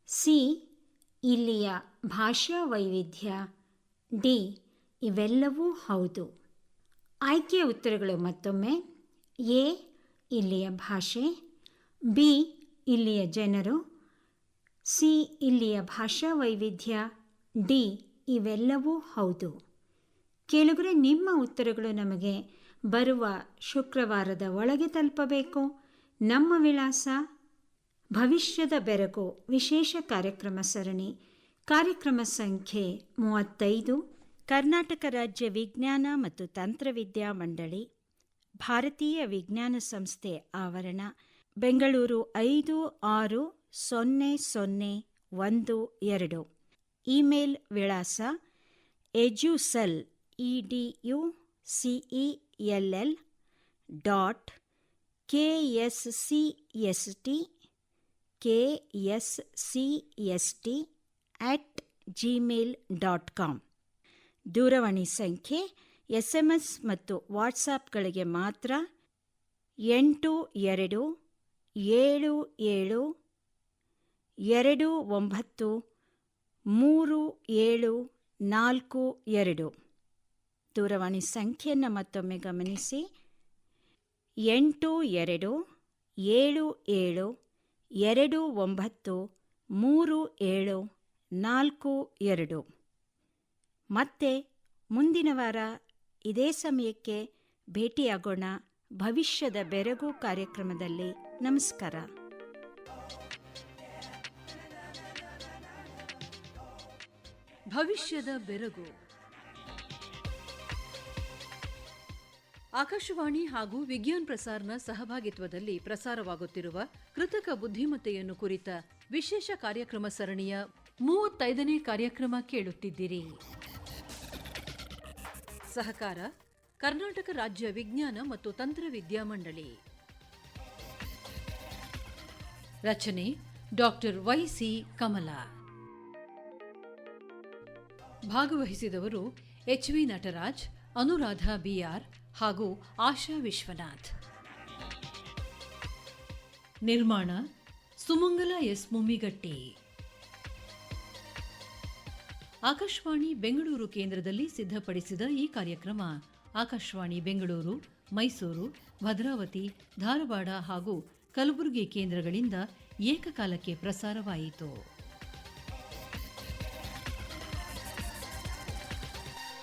ಸಿ. ಇಲ್ಲಿಯ ಭಾಷಾ ವೈವಿಧ್ಯ, ಡಿ. ಇವೆಲ್ಲವೂ ಹೌದು. ಆಯ್ಕೆಯ ಉತ್ತರಗಳು ಮತ್ತೊಮ್ಮೆ: ಎ. ಇಲ್ಲಿಯ ಭಾಷೆ, ಬಿ. ಇಲ್ಲಿಯ ಜನರು, ಸಿ. ಇಲ್ಲಿಯ ಭಾಷಾ ವೈವಿಧ್ಯ, ಡಿ. ಇವೆಲ್ಲವೂ ಹೌದು. ಕೇಳುಗರೆ, ನಿಮ್ಮ ಉತ್ತರಗಳು ನಮಗೆ ಬರುವ ಶುಕ್ರವಾರದ ಒಳಗೆ ತಲುಪಬೇಕು. ನಮ್ಮ ವಿಳಾಸ: ಭವಿಷ್ಯದ ಬೆರಗು ವಿಶೇಷ ಕಾರ್ಯಕ್ರಮ ಸರಣಿ, ಕಾರ್ಯಕ್ರಮ ಸಂಖ್ಯೆ 35, ಕರ್ನಾಟಕ ರಾಜ್ಯ ವಿಜ್ಞಾನ ಮತ್ತು ತಂತ್ರವಿದ್ಯಾ ಮಂಡಳಿ, ಭಾರತೀಯ ವಿಜ್ಞಾನ ಸಂಸ್ಥೆ ಆವರಣ, ಬೆಂಗಳೂರು 560012. ಇಮೇಲ್ ವಿಳಾಸ: educell.kschst@gmail.com. ದೂರವಾಣಿ ಸಂಖ್ಯೆ SMS ಮತ್ತು ವಾಟ್ಸಾಪ್ಗಳಿಗೆ ಮಾತ್ರ 8277293742. ದೂರವಾಣಿ ಸಂಖ್ಯೆಯನ್ನು ಮತ್ತೊಮ್ಮೆ ಗಮನಿಸಿ. 8277293742. ಮತ್ತೆ ಮುಂದಿನ ವಾರ ಇದೇ ಸಮಯಕ್ಕೆ ಭೇಟಿಯಾಗೋಣ. ಭವಿಷ್ಯದ ಬೆರಗು ಕಾರ್ಯಕ್ರಮದಲ್ಲಿ. ನಮಸ್ಕಾರ. ಭವಿಷ್ಯದ ಬೆರಗು. ಆಕಾಶವಾಣಿ ಹಾಗೂ ವಿಜ್ಞಾನ್ ಪ್ರಸಾರ್ನ ಸಹಭಾಗಿತ್ವದಲ್ಲಿ ಪ್ರಸಾರವಾಗುತ್ತಿರುವ ಕೃತಕ ಬುದ್ಧಿಮತ್ತೆಯನ್ನು ಕುರಿತ ವಿಶೇಷ ಕಾರ್ಯಕ್ರಮ ಸರಣಿಯ 35ನೇ ಕಾರ್ಯಕ್ರಮ ಕೇಳುತ್ತಿದ್ದೀರಿ. ಸಹಕಾರ ಕರ್ನಾಟಕ ರಾಜ್ಯ ವಿಜ್ಞಾನ ಮತ್ತು ತಂತ್ರವಿದ್ಯಾ ಮಂಡಳಿ. ರಚನೆ ಡಾಕ್ಟರ್ ವೈ.ಸಿ. ಕಮಲಾ. ಭಾಗವಹಿಸಿದವರು ಎಚ್.ವಿ. ನಟರಾಜ್, ಅನುರಾಧ ಬಿ.ಆರ್. ಹಾಗೂ ಆಶಾ ವಿಶ್ವನಾಥ್. ನಿರ್ಮಾಣ ಸುಮಂಗಲ ಎಸ್. ಮುಮ್ಮಿಗಟ್ಟಿ. ಆಕಾಶವಾಣಿ ಬೆಂಗಳೂರು ಕೇಂದ್ರದಲ್ಲಿ ಸಿದ್ಧಪಡಿಸಿದ ಈ ಕಾರ್ಯಕ್ರಮ ಆಕಾಶವಾಣಿ ಬೆಂಗಳೂರು, ಮೈಸೂರು, ಭದ್ರಾವತಿ, ಧಾರವಾಡ ಹಾಗೂ ಕಲಬುರಗಿ ಕೇಂದ್ರಗಳಿಂದ ಏಕಕಾಲಕ್ಕೆ ಪ್ರಸಾರವಾಯಿತು.